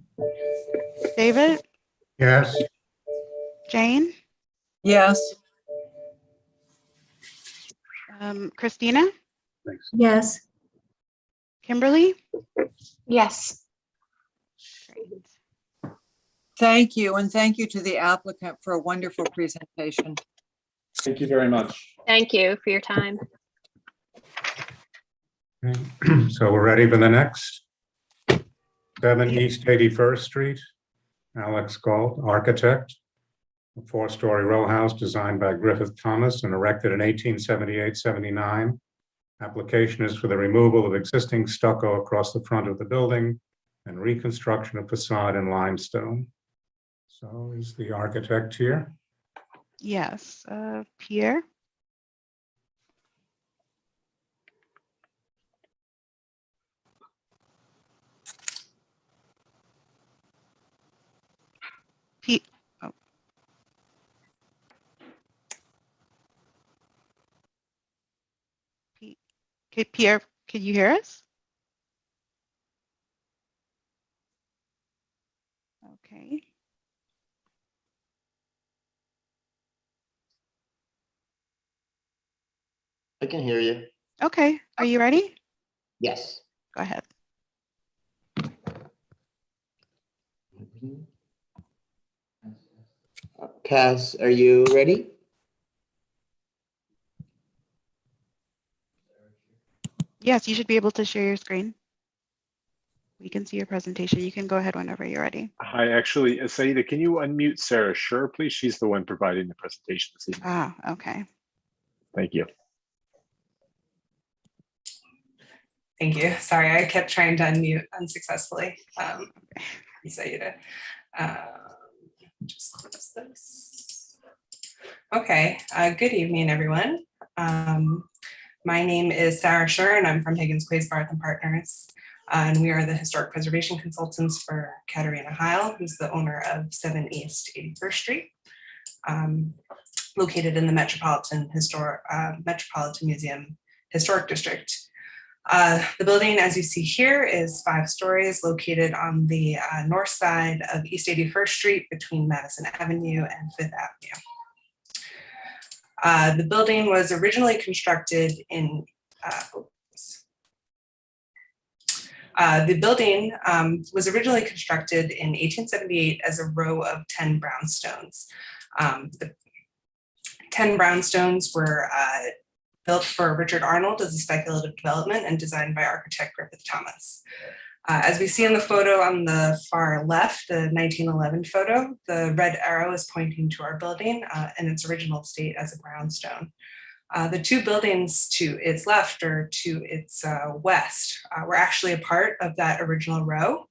David? Yes. Jane? Yes. Christina? Thanks. Yes. Kimberly? Yes. Great. Thank you. And thank you to the applicant for a wonderful presentation. Thank you very much. Thank you for your time. Okay. So we're ready for the next. 7 East 81st Street, Alex Galt, architect. A 4-story row house designed by Griffith Thomas and erected in 1878-79. Application is for the removal of existing stucco across the front of the building and reconstruction of facade in limestone. So is the architect here? Yes. Pierre? Oh. Okay, Pierre, can you hear us? Okay. I can hear you. Okay, are you ready? Yes. Go ahead. Cass, are you ready? Yes, you should be able to share your screen. We can see your presentation. You can go ahead whenever you're ready. Hi, actually, Saida, can you unmute Sarah Sure, please? She's the one providing the presentation this evening. Ah, okay. Thank you. Thank you. Sorry, I kept trying to unmute unsuccessfully. Saida. Just close this. Okay, good evening, everyone. My name is Sarah Sure, and I'm from Higgins Quays Barth and Partners. And we are the historic preservation consultants for Katerina Heil, who's the owner of 7 East 81st Street, located in the Metropolitan Museum Historic District. The building, as you see here, is 5 stories, located on the north side of East 81st Street between Madison Avenue and 5th Avenue. The building was originally constructed in The building was originally constructed in 1878 as a row of 10 brownstones. The 10 brownstones were built for Richard Arnold as a speculative development and designed by architect Griffith Thomas. As we see in the photo on the far left, the 1911 photo, the red arrow is pointing to our building in its original state as a brownstone. The 2 buildings to its left or to its west were actually a part of that original row,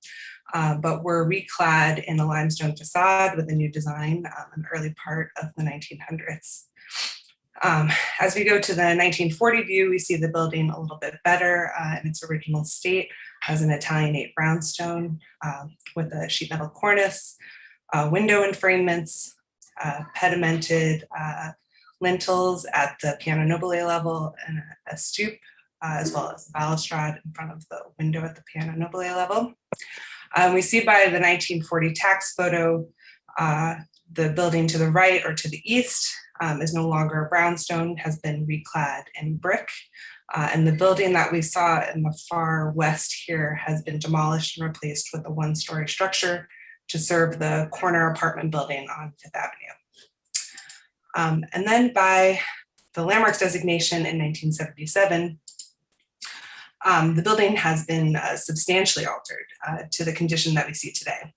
but were reclad in a limestone facade with a new design in the early part of the 1900s. As we go to the 1940 view, we see the building a little bit better in its original state as an Italianate brownstone with a sheet metal cornice, window enfranements, pedimented lintels at the piano nobile level and a stoop, as well as a balustrade in front of the window at the piano nobile level. We see by the 1940 tax photo, the building to the right or to the east is no longer a brownstone, has been reclad in brick. And the building that we saw in the far west here has been demolished and replaced with a 1-story structure to serve the corner apartment building on 5th Avenue. And then by the landmarks designation in 1977, the building has been substantially altered to the condition that we see today.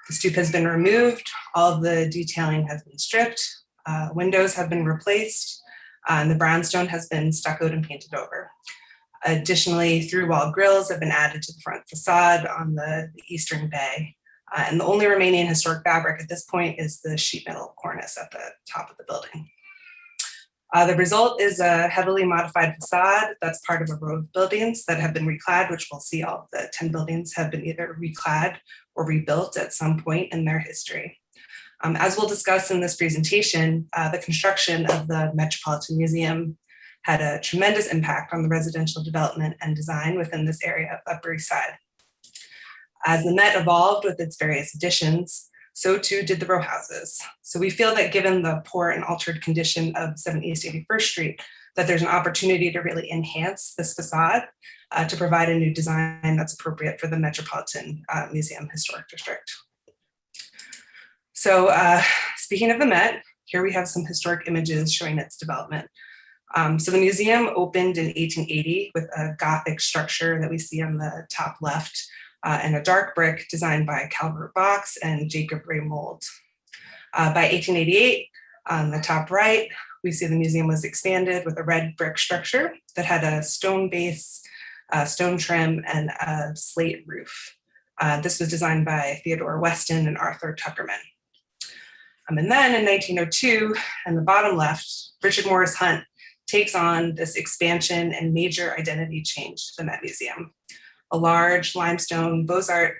The stoop has been removed, all of the detailing has been stripped, windows have been replaced, and the brownstone has been stuccoed and painted over. Additionally, through-wall grills have been added to the front facade on the eastern bay. And the only remaining historic fabric at this point is the sheet metal cornice at the top of the building. The result is a heavily modified facade that's part of a row of buildings that have been reclad, which we'll see all of the 10 buildings have been either reclad or rebuilt at some point in their history. As we'll discuss in this presentation, the construction of the Metropolitan Museum had a tremendous impact on the residential development and design within this area of Upper East Side. As the Met evolved with its various additions, so too did the row houses. So we feel that given the poor and altered condition of 7 East 81st Street, that there's an opportunity to really enhance this facade to provide a new design that's appropriate for the Metropolitan Museum Historic District. So speaking of the Met, here we have some historic images showing its development. So the museum opened in 1880 with a Gothic structure that we see on the top left, and a dark brick designed by Calvert Box and Jacob Ray Mold. By 1888, on the top right, we see the museum was expanded with a red brick structure that had a stone base, stone trim, and a slate roof. This was designed by Theodore Weston and Arthur Tuckerman. And then in 1902, in the bottom left, Richard Morris Hunt takes on this expansion and major identity change to the Met Museum. A large limestone Beaux-Arts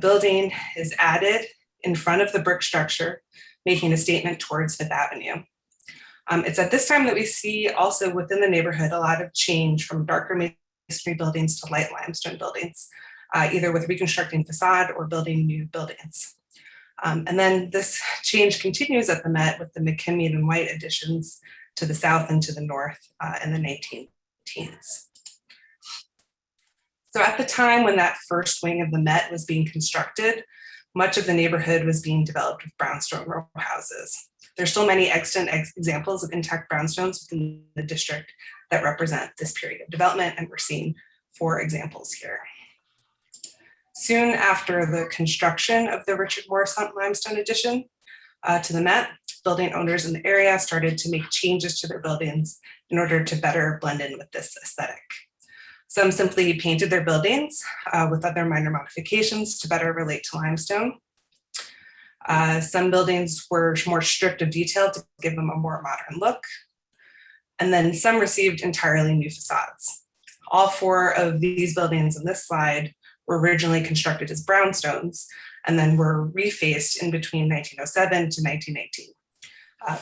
building is added in front of the brick structure, making a statement towards Fifth Avenue. It's at this time that we see also within the neighborhood a lot of change from darker masonry buildings to light limestone buildings, either with reconstructing facade or building new buildings. And then this change continues at the Met with the McKimmey and White additions to the south and to the north in the 1910s. So at the time when that first wing of the Met was being constructed, much of the neighborhood was being developed with brownstone row houses. There's still many extant examples of intact brownstones within the district that represent this period of development, and we're seeing 4 examples here. Soon after the construction of the Richard Morris Hunt limestone addition to the Met, building owners in the area started to make changes to their buildings in order to better blend in with this aesthetic. Some simply painted their buildings with other minor modifications to better relate to limestone. Some buildings were more stripped of detail to give them a more modern look. And then some received entirely new facades. All 4 of these buildings in this slide were originally constructed as brownstones and then were refaced in between 1907 to 1918.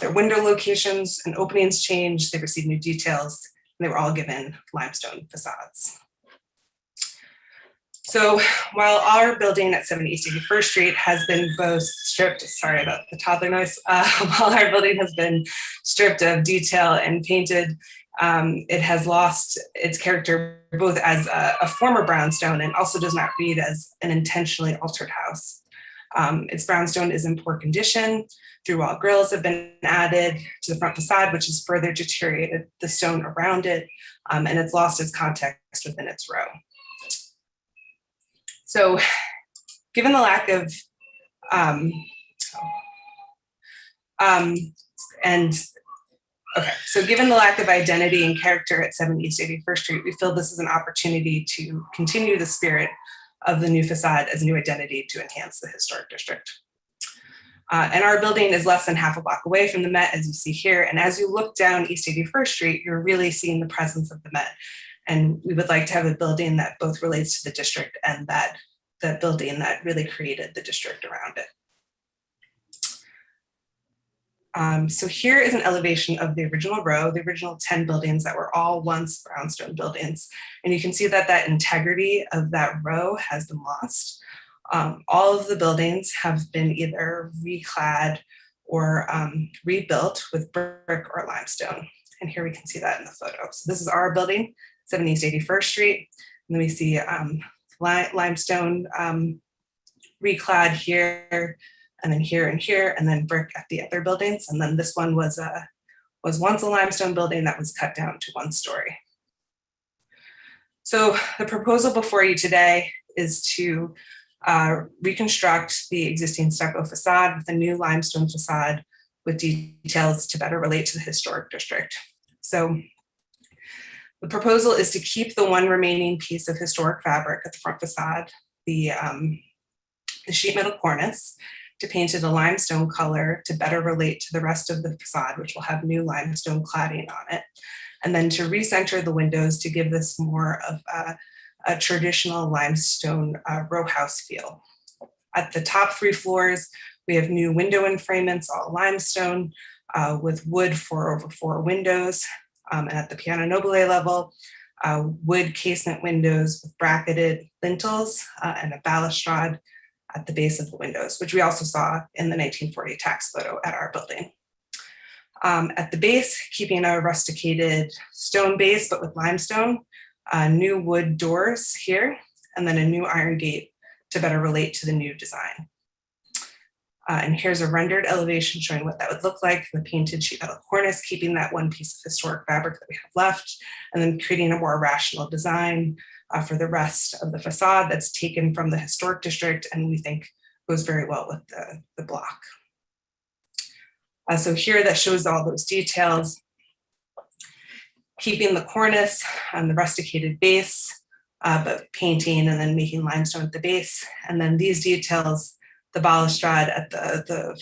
Their window locations and openings changed, they received new details, and they were all given limestone facades. So while our building at 70 East 81st Street has been both stripped, sorry about the toddler noise, while our building has been stripped of detail and painted, it has lost its character both as a former brownstone and also does not read as an intentionally altered house. Its brownstone is in poor condition. Through-wall grills have been added to the front facade, which has further deteriorated the stone around it, and it's lost its context within its row. So given the lack of, given the lack of identity and character at 7 East 81st Street, we feel this is an opportunity to continue the spirit of the new facade as a new identity to enhance the historic district. And our building is less than half a block away from the Met, as you see here. And as you look down East 81st Street, you're really seeing the presence of the Met. And we would like to have a building that both relates to the district and that building that really created the district around it. So here is an elevation of the original row, the original 10 buildings that were all once brownstone buildings. And you can see that that integrity of that row has been lost. All of the buildings have been either reclad or rebuilt with brick or limestone. And here we can see that in the photo. So this is our building, 7 East 81st Street. And then we see limestone reclad here, and then here and here, and then brick at the other buildings. And then this one was once a limestone building that was cut down to 1 story. So the proposal before you today is to reconstruct the existing stucco facade with a new limestone facade with details to better relate to the historic district. So the proposal is to keep the one remaining piece of historic fabric at the front facade, the sheet metal cornice, to paint it a limestone color to better relate to the rest of the facade, which will have new limestone cladding on it. And then to recenter the windows to give this more of a traditional limestone row house feel. At the top 3 floors, we have new window enfraiments, all limestone, with wood 4/4 windows. And at the piano nobile level, wood casement windows with bracketed lintels and a balustrade at the base of the windows, which we also saw in the 1940 tax photo at our building. At the base, keeping a rusticated stone base, but with limestone, new wood doors here, and then a new iron gate to better relate to the new design. And here's a rendered elevation showing what that would look like, the painted sheet metal cornice, keeping that one piece of historic fabric that we have left, and then creating a more rational design for the rest of the facade that's taken from the historic district and we think goes very well with the block. So here that shows all those details, keeping the cornice and the rusticated base, but painting and then making limestone at the base. And then these details, the balustrade at the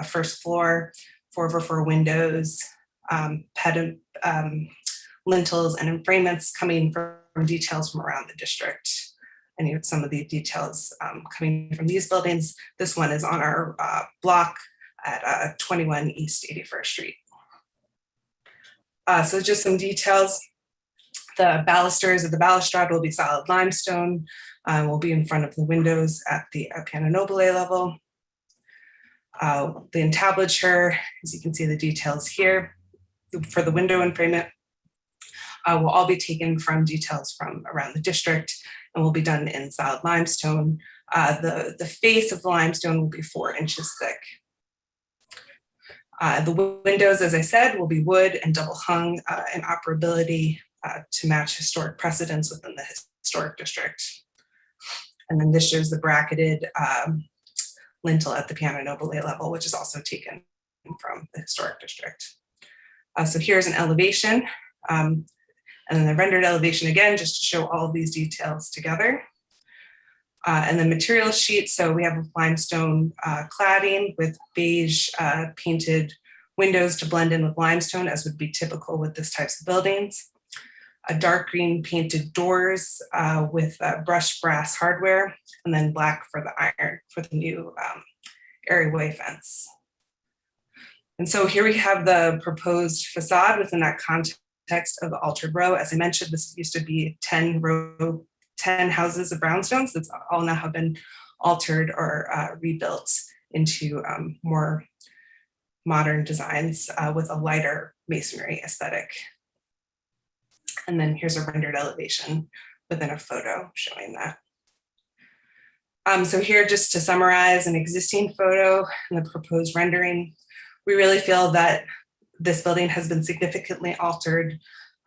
first floor, 4/4 windows, lintels and enfraiments coming from details from around the district. And you have some of the details coming from these buildings. This one is on our block at 21 East 81st Street. So just some details. The balusters of the balustrade will be solid limestone, will be in front of the windows at the piano nobile level. The entablature, as you can see the details here, for the window enfraimment, will all be taken from details from around the district and will be done in solid limestone. The face of the limestone will be 4 inches thick. The windows, as I said, will be wood and double hung in operability to match historic precedents within the historic district. And then this shows the bracketed lintel at the piano nobile level, which is also taken from the historic district. So here's an elevation, and then the rendered elevation again, just to show all of these details together. And the material sheet, so we have limestone cladding with beige painted windows to blend in with limestone, as would be typical with this types of buildings. A dark green painted doors with brushed brass hardware, and then black for the iron for the new areaway fence. And so here we have the proposed facade within that context of the altered row. As I mentioned, this used to be 10 houses of brownstones that's all now have been altered or rebuilt into more modern designs with a lighter masonry aesthetic. And then here's a rendered elevation within a photo showing that. So here, just to summarize an existing photo and the proposed rendering, we really feel that this building has been significantly altered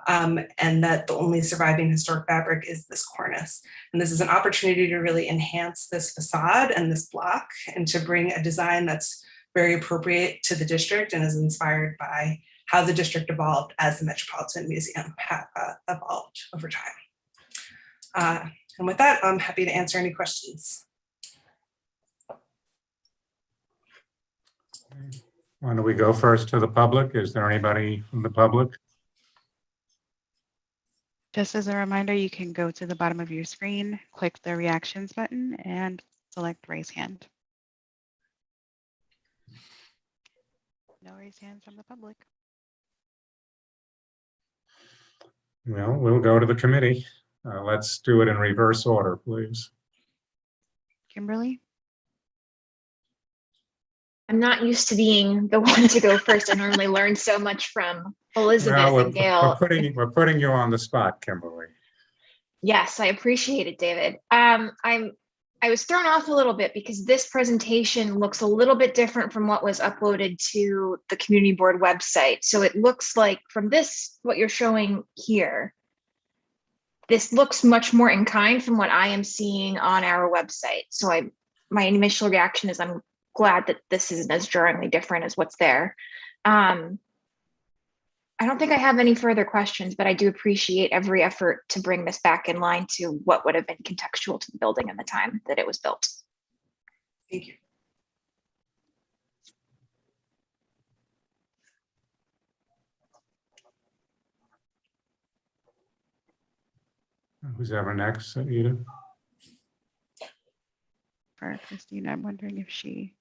and that the only surviving historic fabric is this cornice. And this is an opportunity to really enhance this facade and this block and to bring a design that's very appropriate to the district and is inspired by how the district evolved as the Metropolitan Museum evolved over time. And with that, I'm happy to answer any questions. Why don't we go first to the public? Is there anybody from the public? Just as a reminder, you can go to the bottom of your screen, click the reactions button, and select raise hand. No raise hands from the public. Well, we'll go to the committee. Let's do it in reverse order, please. Kimberly? I'm not used to being the one to go first. I normally learn so much from Elizabeth Well, and Gail. we're putting you on the spot, Kimberly. Yes, I appreciate it, David. I was thrown off a little bit because this presentation looks a little bit different from what was uploaded to the community board website. So it looks like from this, what you're showing here, this looks much more in kind from what I am seeing on our website. So my initial reaction is I'm glad that this isn't as jarringly different as what's there. I don't think I have any further questions, but I do appreciate every effort to bring this back in line to what would have been contextual to the building and the time that it was built. Thank you. Who's ever next, Edith? For Christina, I'm wondering if she.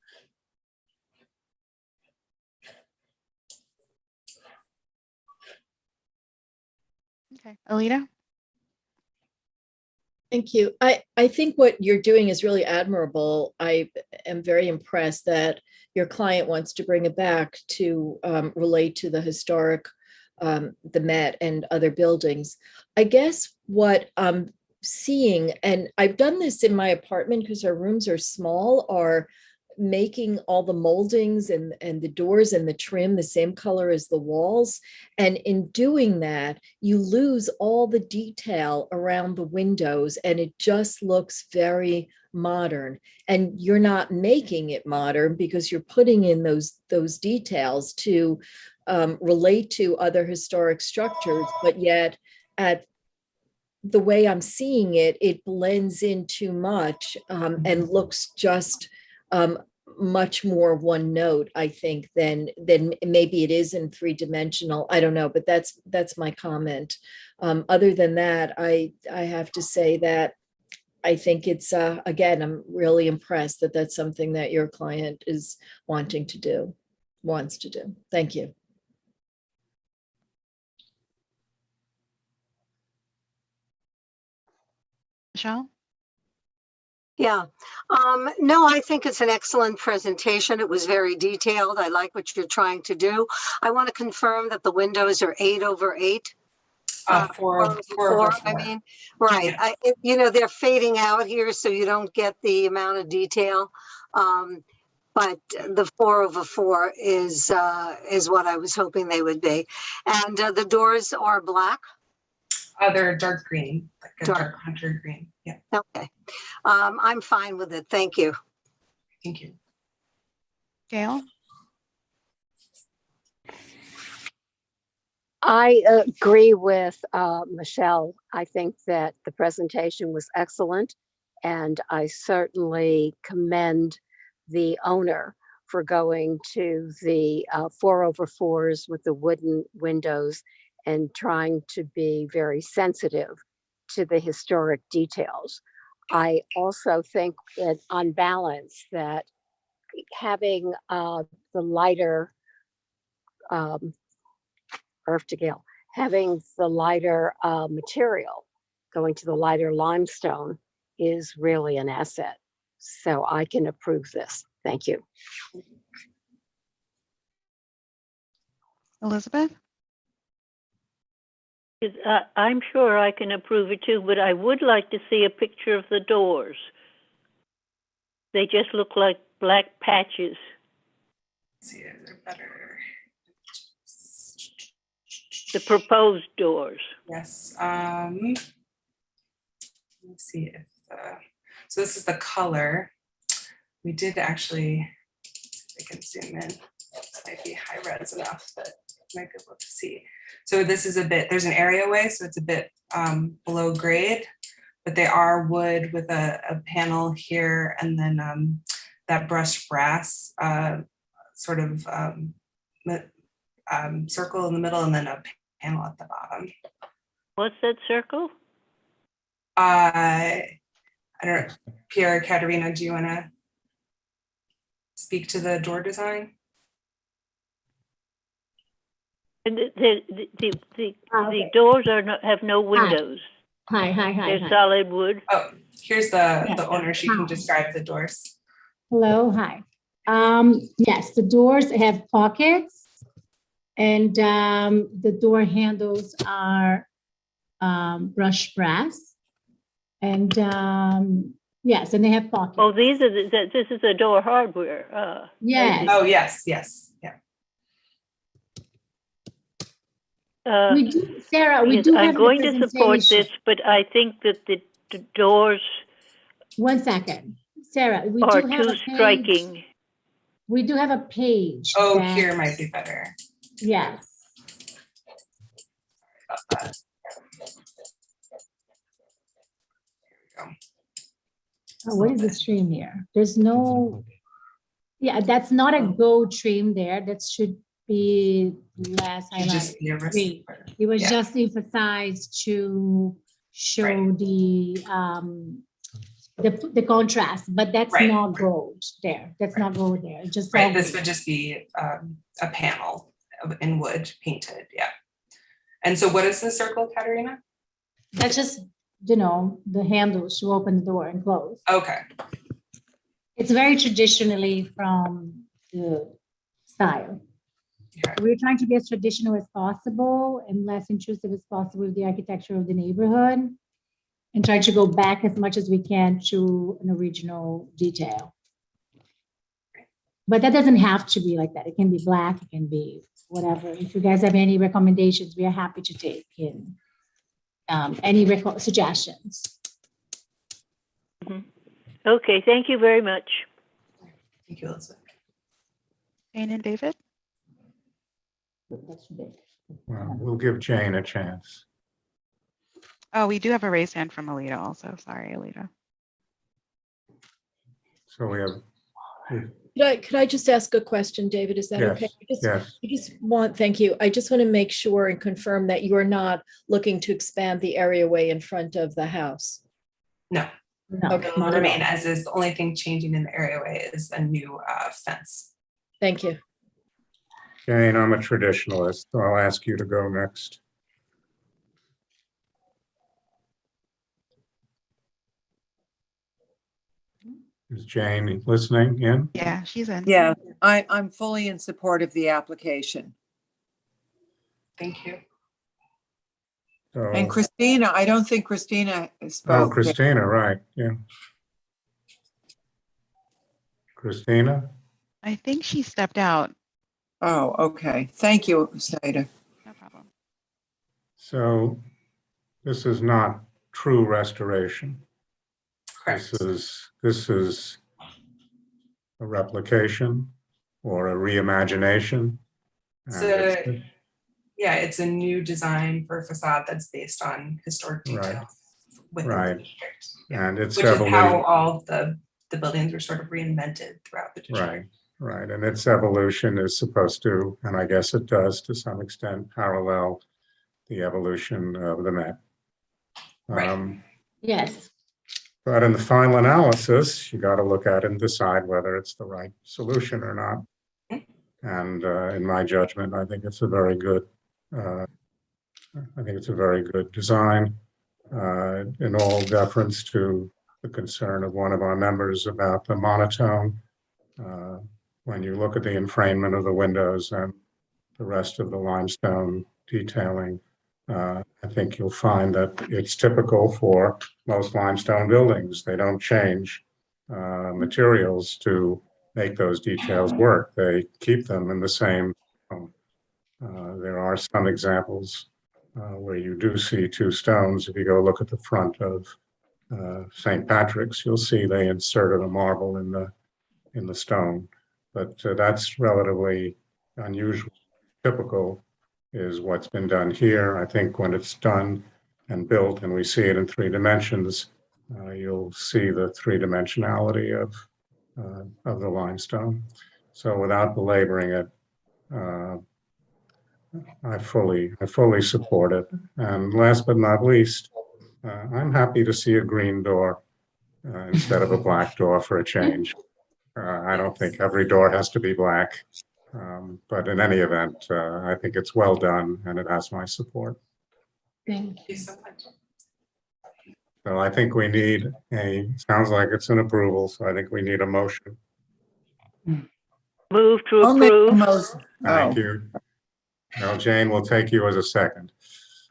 Okay, Alita. Thank you. I think what you're doing is really admirable. I am very impressed that your client wants to bring it back to relate to the historic, the Met and other buildings. I guess what I'm seeing, and I've done this in my apartment because our rooms are small, are making all the moldings and the doors and the trim the same color as the walls. And in doing that, you lose all the detail around the windows and it just looks very modern. And you're not making it modern because you're putting in those details to relate to other historic structures, but yet at the way I'm seeing it, it blends in too much and looks just much more one note, I think, than maybe it is in three-dimensional. I don't know, but that's my comment. Other than that, I have to say that I think it's again, I'm really impressed that that's something that your client is wants to do. Thank you. Michelle? Yeah, no, I think it's an excellent presentation. It was very detailed. I like what you're trying to do. I want to confirm that the windows are 8/8. 4/4. I mean, right. Yeah. They're fading out here, so you don't get the amount of detail. But the 4/4 is what I was hoping they would be. And the doors are black. They're dark green, like a dark hunter green. Yeah. Okay. I'm fine with it. Thank you. Thank you. Gail? I agree with Michelle. I think that the presentation was excellent, and I certainly commend the owner for going to the 4/4s with the wooden windows and trying to be very sensitive to the historic details. I also think that on balance that having the lighter having the lighter material, going to the lighter limestone is really an asset. So I can approve this. Thank you. Elizabeth? I'm sure I can approve it too, but I would like to see a picture of the doors. They just look like black patches. Let's see if they're better. The proposed doors. Yes. Let's see if so this is the color. We did actually, I can zoom in. This might be high res enough that you might be able to see. So this is a bit, there's an areaway, so it's a bit below grade, but they are wood with a panel here, and then that brushed brass sort of circle in the middle, and then a panel at the bottom. What's that circle? I don't know, Pierre, Katerina, do you want to speak to the door design? And the doors have no windows. Hi. They're solid wood. Oh, here's the owner. She can describe the doors. Hello, hi. Yes, the doors have pockets, and the door handles are brushed brass, and yes, and they have pockets. Oh, this is the door hardware. Yes. Oh, yes, yeah. We do, Sarah. We yes, do. I'm have going to support this, but I think that the doors. 1 second, Sarah. We are do have too a page. striking. We do have a page. Oh, here might be better. Yes. Oh, what is the stream here? There's no. Yeah, that's not a go trim there. That should be less highlighted. It was just emphasized to show the contrast, but that's Right. not gold there. That's not gold there. It's just Right, all this green. would just be a panel in wood painted, yeah. And so what is the circle, Katerina? That's just, the handles to open the door and close. Okay. It's very traditionally from the style. We're trying to be as traditional as possible and less intrusive as possible with the architecture of the neighborhood, and try to go back as much as we can to an original detail. But that doesn't have to be like that. It can be black, it can be whatever. If you guys have any recommendations, we are happy to take in any suggestions. Okay, thank you very much. Thank you, Elizabeth. Jane and David? Well, we'll give Jane a chance. Oh, we do have a raised hand from Alita also. Sorry, Alita. So we have, Could I just ask a question, David? Is that yes, okay? yes. Thank you. I just want to make sure and confirm that you are not looking to expand the areaway in front of the house. No. No, Okay, It'll not at remain all. as is. The only thing changing in the areaway is a new fence. Thank you. Jane, I'm a traditionalist, so I'll ask you to go next. Is Jane listening in? Yeah, she's in. Yeah, I'm fully in support of the application. Thank you. So, And Christina, I don't think Christina spoke. oh, Christina, right, yeah. Christina? I think she stepped out. Oh, okay. Thank you, Saida. No problem. So this is not true restoration. Correct. This is a replication or a reimagination. So, yeah, it's a new design for facade that's based on historic details Right. within Right. the district. And it's Which is how evolution. all the buildings were sort of reinvented throughout the district. Right, right. And its evolution is supposed to, and I guess it does to some extent, parallel the evolution of the Met. Right. Yes. But in the final analysis, you got to look at it and decide whether it's the right solution or not. And in my judgment, I think it's a very good. I think it's a very good design. In all deference to the concern of one of our members about the monotone. When you look at the enfrainment of the windows and the rest of the limestone detailing, I think you'll find that it's typical for most limestone buildings. They don't change materials to make those details work. They keep them in the same. There are some examples where you do see two stones. If you go look at the front of St. Patrick's, you'll see they inserted a marble in the stone. But that's relatively unusual. Typical is what's been done here. I think when it's done and built and we see it in 3 dimensions, you'll see the 3-dimensionality of the limestone. So without belaboring it, I fully support it. And last but not least, I'm happy to see a green door instead of a black door for a change. I don't think every door has to be black, but in any event, I think it's well done and it has my support. Thank you so much. So I think we need sounds like it's an approval, so I think we need a motion. Move to I'll make a approve. motion. Thank Oh, you. Now, Jane, we'll take you as a second.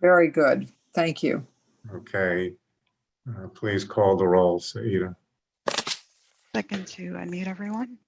very good. Thank you. Okay. Please call the roll, Saida. Second to unmute everyone.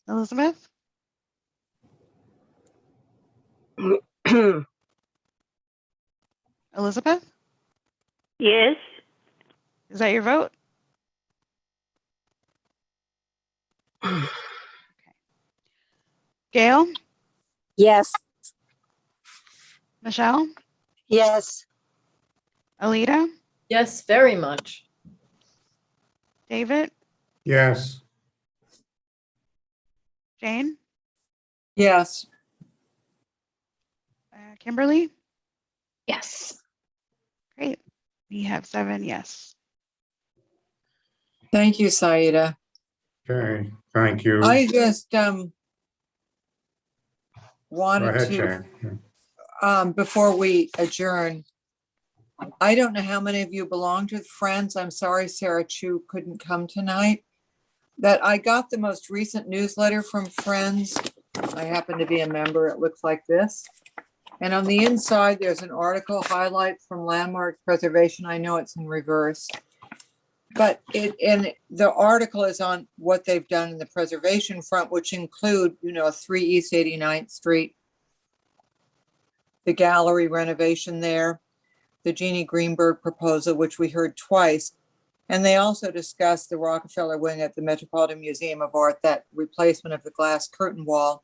Elizabeth? Elizabeth? Yes, Is that your vote? Gail, Yes. Michelle, Yes. Alita, Yes, very much. David, Yes. Jane, Yes. Kimberly. Yes. Great. We have 7 yes. Thank you, Saida. Okay, thank you. I just Go wanted ahead, to, Jane. before we adjourn, I don't know how many of you belong to Friends. I'm sorry Sarah Chu couldn't come tonight. That I got the most recent newsletter from Friends. I happen to be a member. It looks like this. And on the inside, there's an article highlight from Landmark Preservation. I know it's in reverse. But the article is on what they've done in the preservation front, which include, 3 East 89th Street, the gallery renovation there, the Jeannie Greenberg proposal, which we heard twice. And they also discussed the Rockefeller wing at the Metropolitan Museum of Art, that replacement of the glass curtain wall.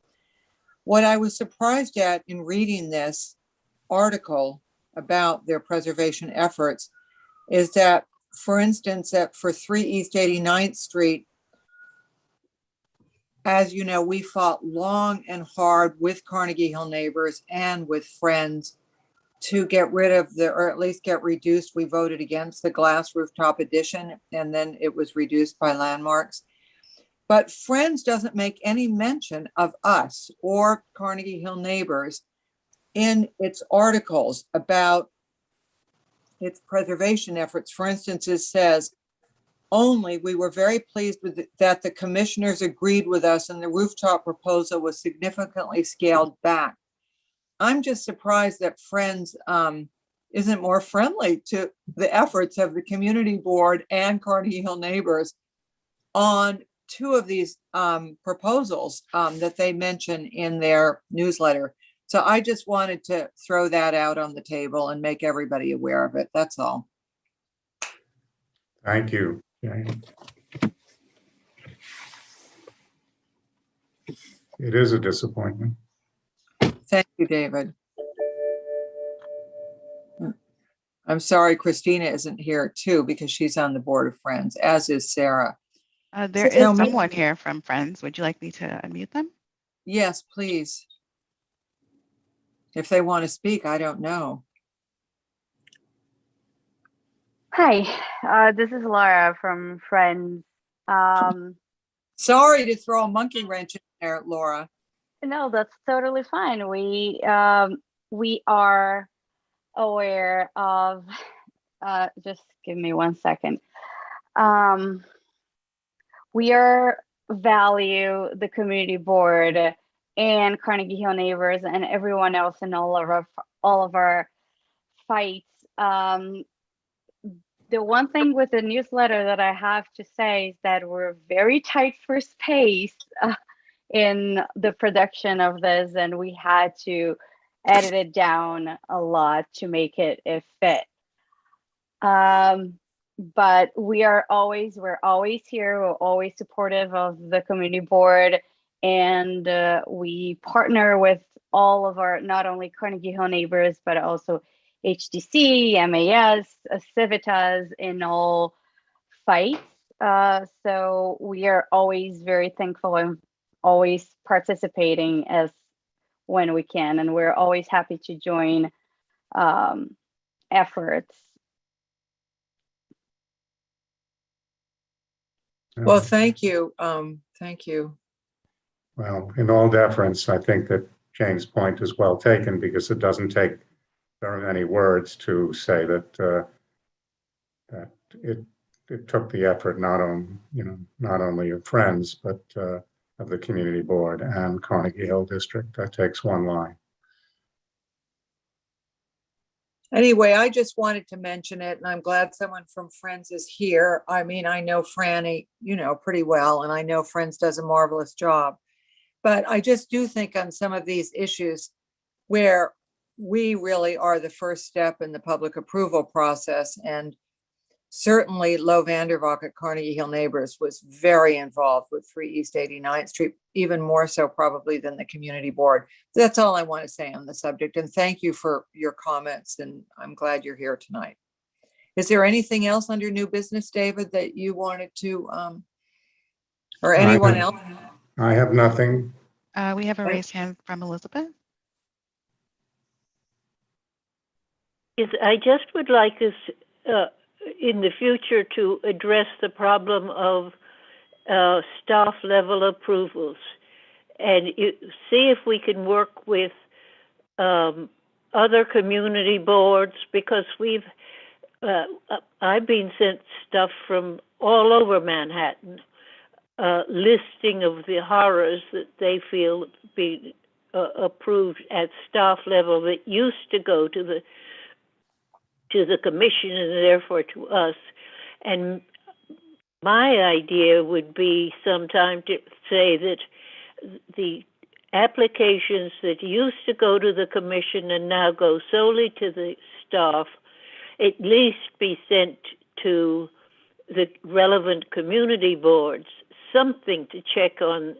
What I was surprised at in reading this article about their preservation efforts is that, for instance, that for 3 East 89th Street, as you know, we fought long and hard with Carnegie Hill neighbors and with Friends to get rid of or at least get reduced. We voted against the glass rooftop addition, and then it was reduced by Landmarks. But Friends doesn't make any mention of us or Carnegie Hill neighbors in its articles about its preservation efforts. For instance, it says, only we were very pleased with that the commissioners agreed with us and the rooftop proposal was significantly scaled back. I'm just surprised that Friends isn't more friendly to the efforts of the community board and Carnegie Hill neighbors on 2 of these proposals that they mention in their newsletter. So I just wanted to throw that out on the table and make everybody aware of it. That's all. Thank you, Jane. It is a disappointment. Thank you, David. I'm sorry Christina isn't here too, because she's on the board of Friends, as is Sarah. There is someone here from Friends. Would you like me to unmute them? Yes, please. If they want to speak, I don't know. Hi, this is Laura from Friends. Sorry to throw a monkey wrench in there, Laura. No, that's totally fine. We are aware of, just give me 1 second. We value the community board and Carnegie Hill neighbors and everyone else in all of our fights. The one thing with the newsletter that I have to say is that we're very tight for space in the production of this, and we had to edit it down a lot to make it fit. But we're always here. We're always supportive of the community board, and we partner with all of our, not only Carnegie Hill neighbors, but also HDC, MAS, Civitas in all fights. So we are always very thankful and always participating as when we can, and we're always happy to join efforts. Well, thank you. Thank you. Well, in all deference, I think that Jane's point is well taken, because it doesn't take very many words to say that that it took the effort not only of Friends, but of the community board and Carnegie Hill District. That takes one line. Anyway, I just wanted to mention it, and I'm glad someone from Friends is here. I mean, I know Franny, pretty well, and I know Friends does a marvelous job. But I just do think on some of these issues where we really are the first step in the public approval process, and certainly Lo Vandervalk at Carnegie Hill Neighbors was very involved with 3 East 89th Street, even more so probably than the community board. That's all I want to say on the subject. And thank you for your comments. And I'm glad you're here tonight. Is there anything else under new business, David, that you wanted to, or anyone else? I have nothing. We have a raised hand from Elizabeth. Yes, I just would like us in the future to address the problem of staff level approvals and see if we can work with other community boards, because I've been sent stuff from all over Manhattan, listing of the horrors that they feel be approved at staff level that used to go to the commission and therefore to us. And my idea would be sometime to say that the applications that used to go to the commission and now go solely to the staff at least be sent to the relevant community boards, something to check on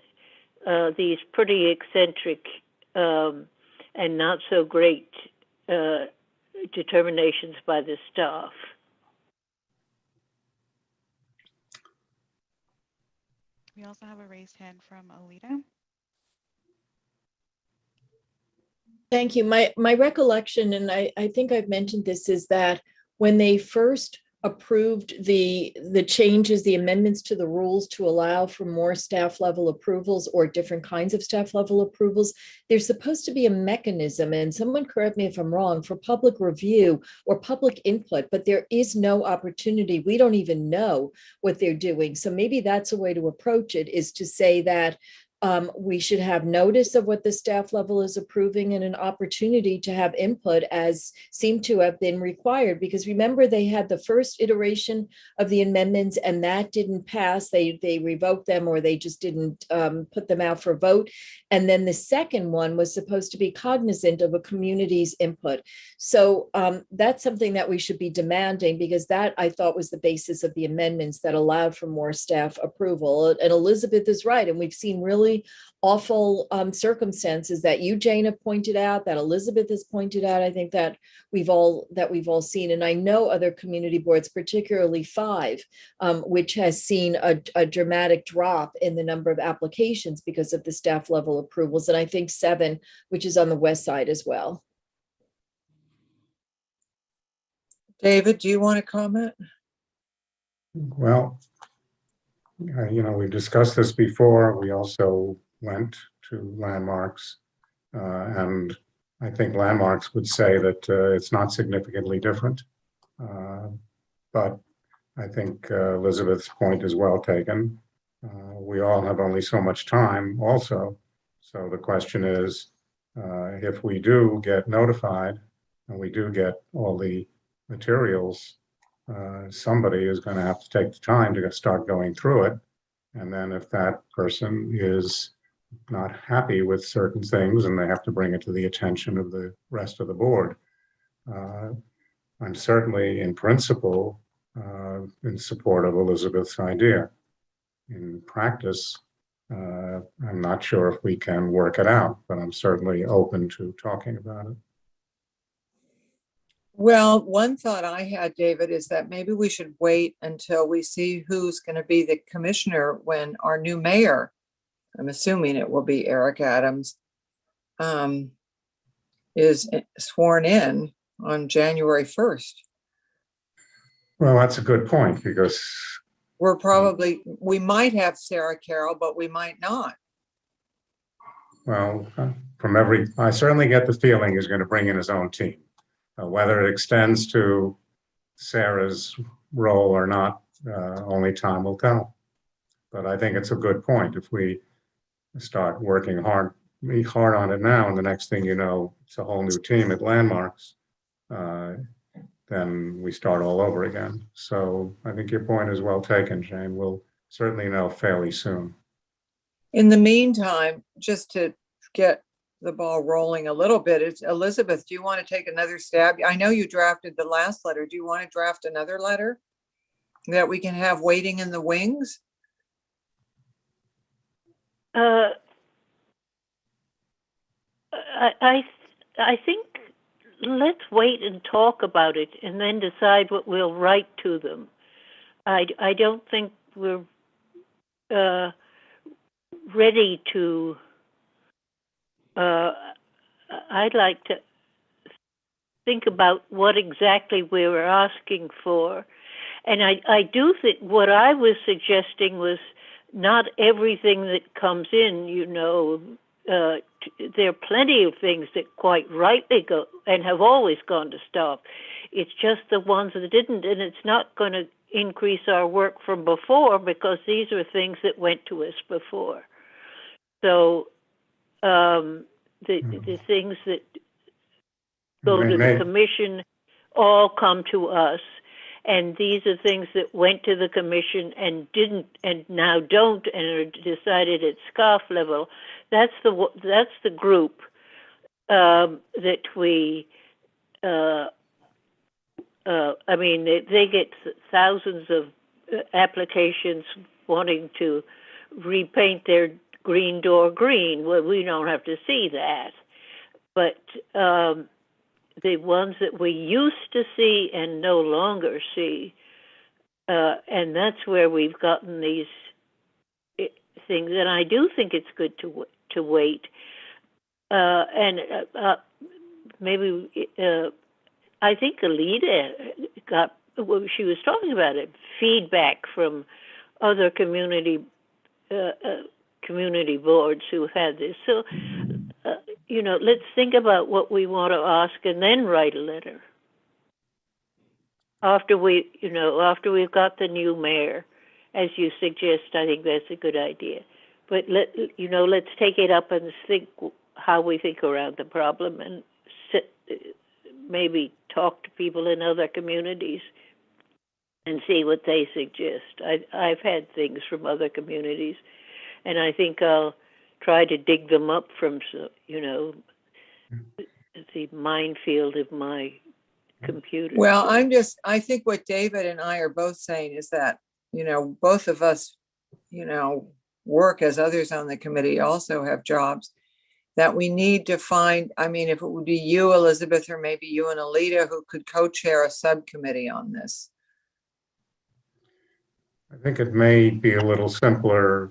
these pretty eccentric and not so great determinations by the staff. We also have a raised hand from Alita. Thank you. My recollection, and I think I've mentioned this, is that when they first approved the changes, the amendments to the rules to allow for more staff level approvals or different kinds of staff level approvals, there's supposed to be a mechanism, and someone correct me if I'm wrong, for public review or public input, but there is no opportunity. We don't even know what they're doing. So maybe that's a way to approach it, is to say that we should have notice of what the staff level is approving and an opportunity to have input as seemed to have been required. Because remember, they had the first iteration of the amendments and that didn't pass. They revoked them, or they just didn't put them out for a vote. And then the second one was supposed to be cognizant of a community's input. So that's something that we should be demanding, because that, I thought, was the basis of the amendments that allowed for more staff approval. And Elizabeth is right. And we've seen really awful circumstances that you, Jane, have pointed out, that Elizabeth has pointed out. I think that we've all seen, and I know other community boards, particularly 5, which has seen a dramatic drop in the number of applications because of the staff level approvals, and I think 7, which is on the west side as well. David, do you want to comment? Well, we've discussed this before. We also went to Landmarks, and I think Landmarks would say that it's not significantly different. But I think Elizabeth's point is well taken. We all have only so much time also. So the question is, if we do get notified and we do get all the materials, somebody is going to have to take the time to start going through it. And then if that person is not happy with certain things and they have to bring it to the attention of the rest of the board, I'm certainly in principle in support of Elizabeth's idea. In practice, I'm not sure if we can work it out, but I'm certainly open to talking about it. Well, one thought I had, David, is that maybe we should wait until we see who's going to be the commissioner when our new mayor, I'm assuming it will be Eric Adams, is sworn in on January 1st. Well, that's a good point, because we might have Sarah Carroll, but we might not. Well, I certainly get the feeling he's going to bring in his own team. Whether it extends to Sarah's role or not, only time will tell. But I think it's a good point. If we start working hard on it now, and the next thing you know, it's a whole new team at Landmarks, then we start all over again. So I think your point is well taken, Jane. We'll certainly know fairly soon. In the meantime, just to get the ball rolling a little bit, it's Elizabeth, do you want to take another stab? I know you drafted the last letter. Do you want to draft another letter? that we can have waiting in the wings? I think let's wait and talk about it and then decide what we'll write to them. I don't think we're ready to. I'd like to think about what exactly we were asking for. And I do think what I was suggesting was not everything that comes in, you know, there are plenty of things that quite rightly go and have always gone to staff. It's just the ones that didn't, and it's not going to increase our work from before because these are things that went to us before. So the things that go to the commission all come to us. And these are things that went to the commission and didn't, and now don't, and are decided at SCOF level. That's the group that we. I mean, they get thousands of applications wanting to repaint their green door green. Well, we don't have to see that, but. The ones that we used to see and no longer see, and that's where we've gotten these things. And I do think it's good to wait. And maybe I think Alida got. Well, she was talking about it. Feedback from other community boards who had this. So. You know, let's think about what we want to ask and then write a letter. After we've got the new mayor, as you suggest, I think that's a good idea. But let's take it up and think how we think around the problem and maybe talk to people in other communities and see what they suggest. I've had things from other communities, and I think I'll try to dig them up from, the minefield of my computer. Well, I think what David and I are both saying is that, both of us, work as others on the committee also have jobs, that we need to find, I mean, if it would be you, Elizabeth, or maybe you and Alida who could co-chair a subcommittee on this. I think it may be a little simpler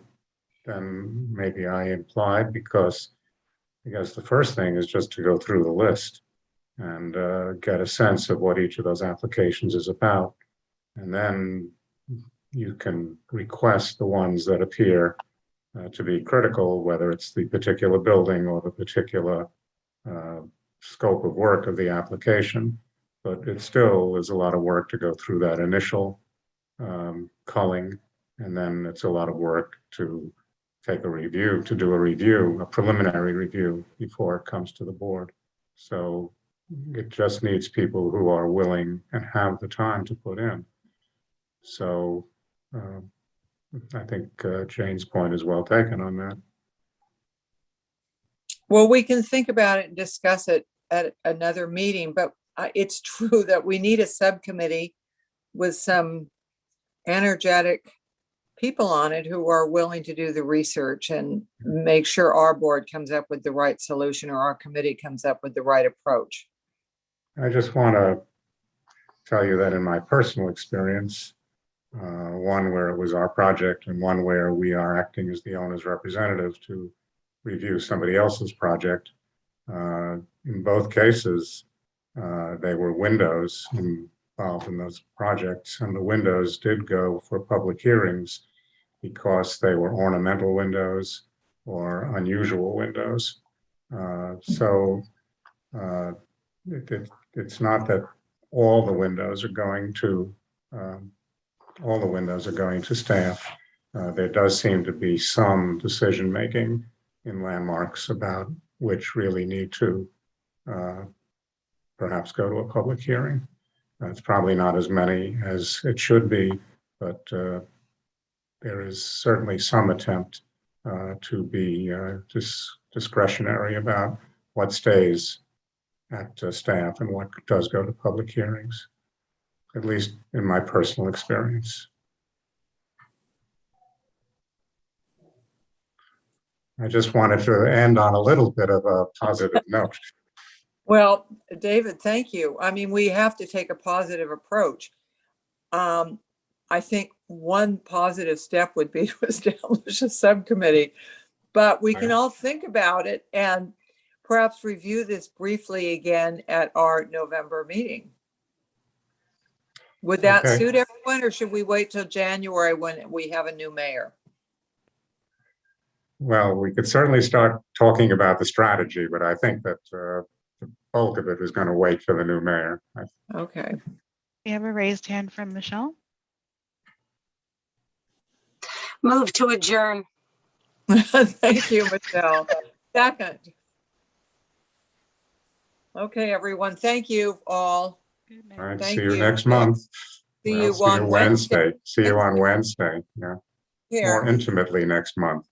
than maybe I implied, because I guess the first thing is just to go through the list and get a sense of what each of those applications is about. And then you can request the ones that appear to be critical, whether it's the particular building or the particular scope of work of the application. But it still is a lot of work to go through that initial culling, and then it's a lot of work to take a review, to do a preliminary review before it comes to the board. So it just needs people who are willing and have the time to put in. So I think Jane's point is well taken on that. Well, we can think about it and discuss it at another meeting, but it's true that we need a subcommittee with some energetic people on it who are willing to do the research and make sure our board comes up with the right solution, or our committee comes up with the right approach. I just want to tell you that in my personal experience, one where it was our project and one where we are acting as the owner's representative to review somebody else's project, in both cases, they were windows involved in those projects, and the windows did go for public hearings because they were ornamental windows or unusual windows. So it's not that all the windows are going to staff. There does seem to be some decision making in landmarks about which really need to perhaps go to a public hearing. It's probably not as many as it should be, but there is certainly some attempt to be discretionary about what stays at staff and what does go to public hearings. at least in my personal experience. I just wanted to end on a little bit of a positive note. Well, David, thank you. I mean, we have to take a positive approach. I think one positive step would be to establish a subcommittee, but we can all think about it and perhaps review this briefly again at our November meeting. Would that Okay. suit everyone, or should we wait till January when we have a new mayor? Well, we could certainly start talking about the strategy, but I think that the bulk of it is going to wait for the new mayor. Okay. We have a raised hand from Michelle. Move to adjourn. Thank you, Michelle. Second. Okay, everyone. Thank you all. All right, Thank see you you. next month. See Well, you see on you Wednesday. Wednesday. See you on Wednesday. Yeah. Here. More intimately next month.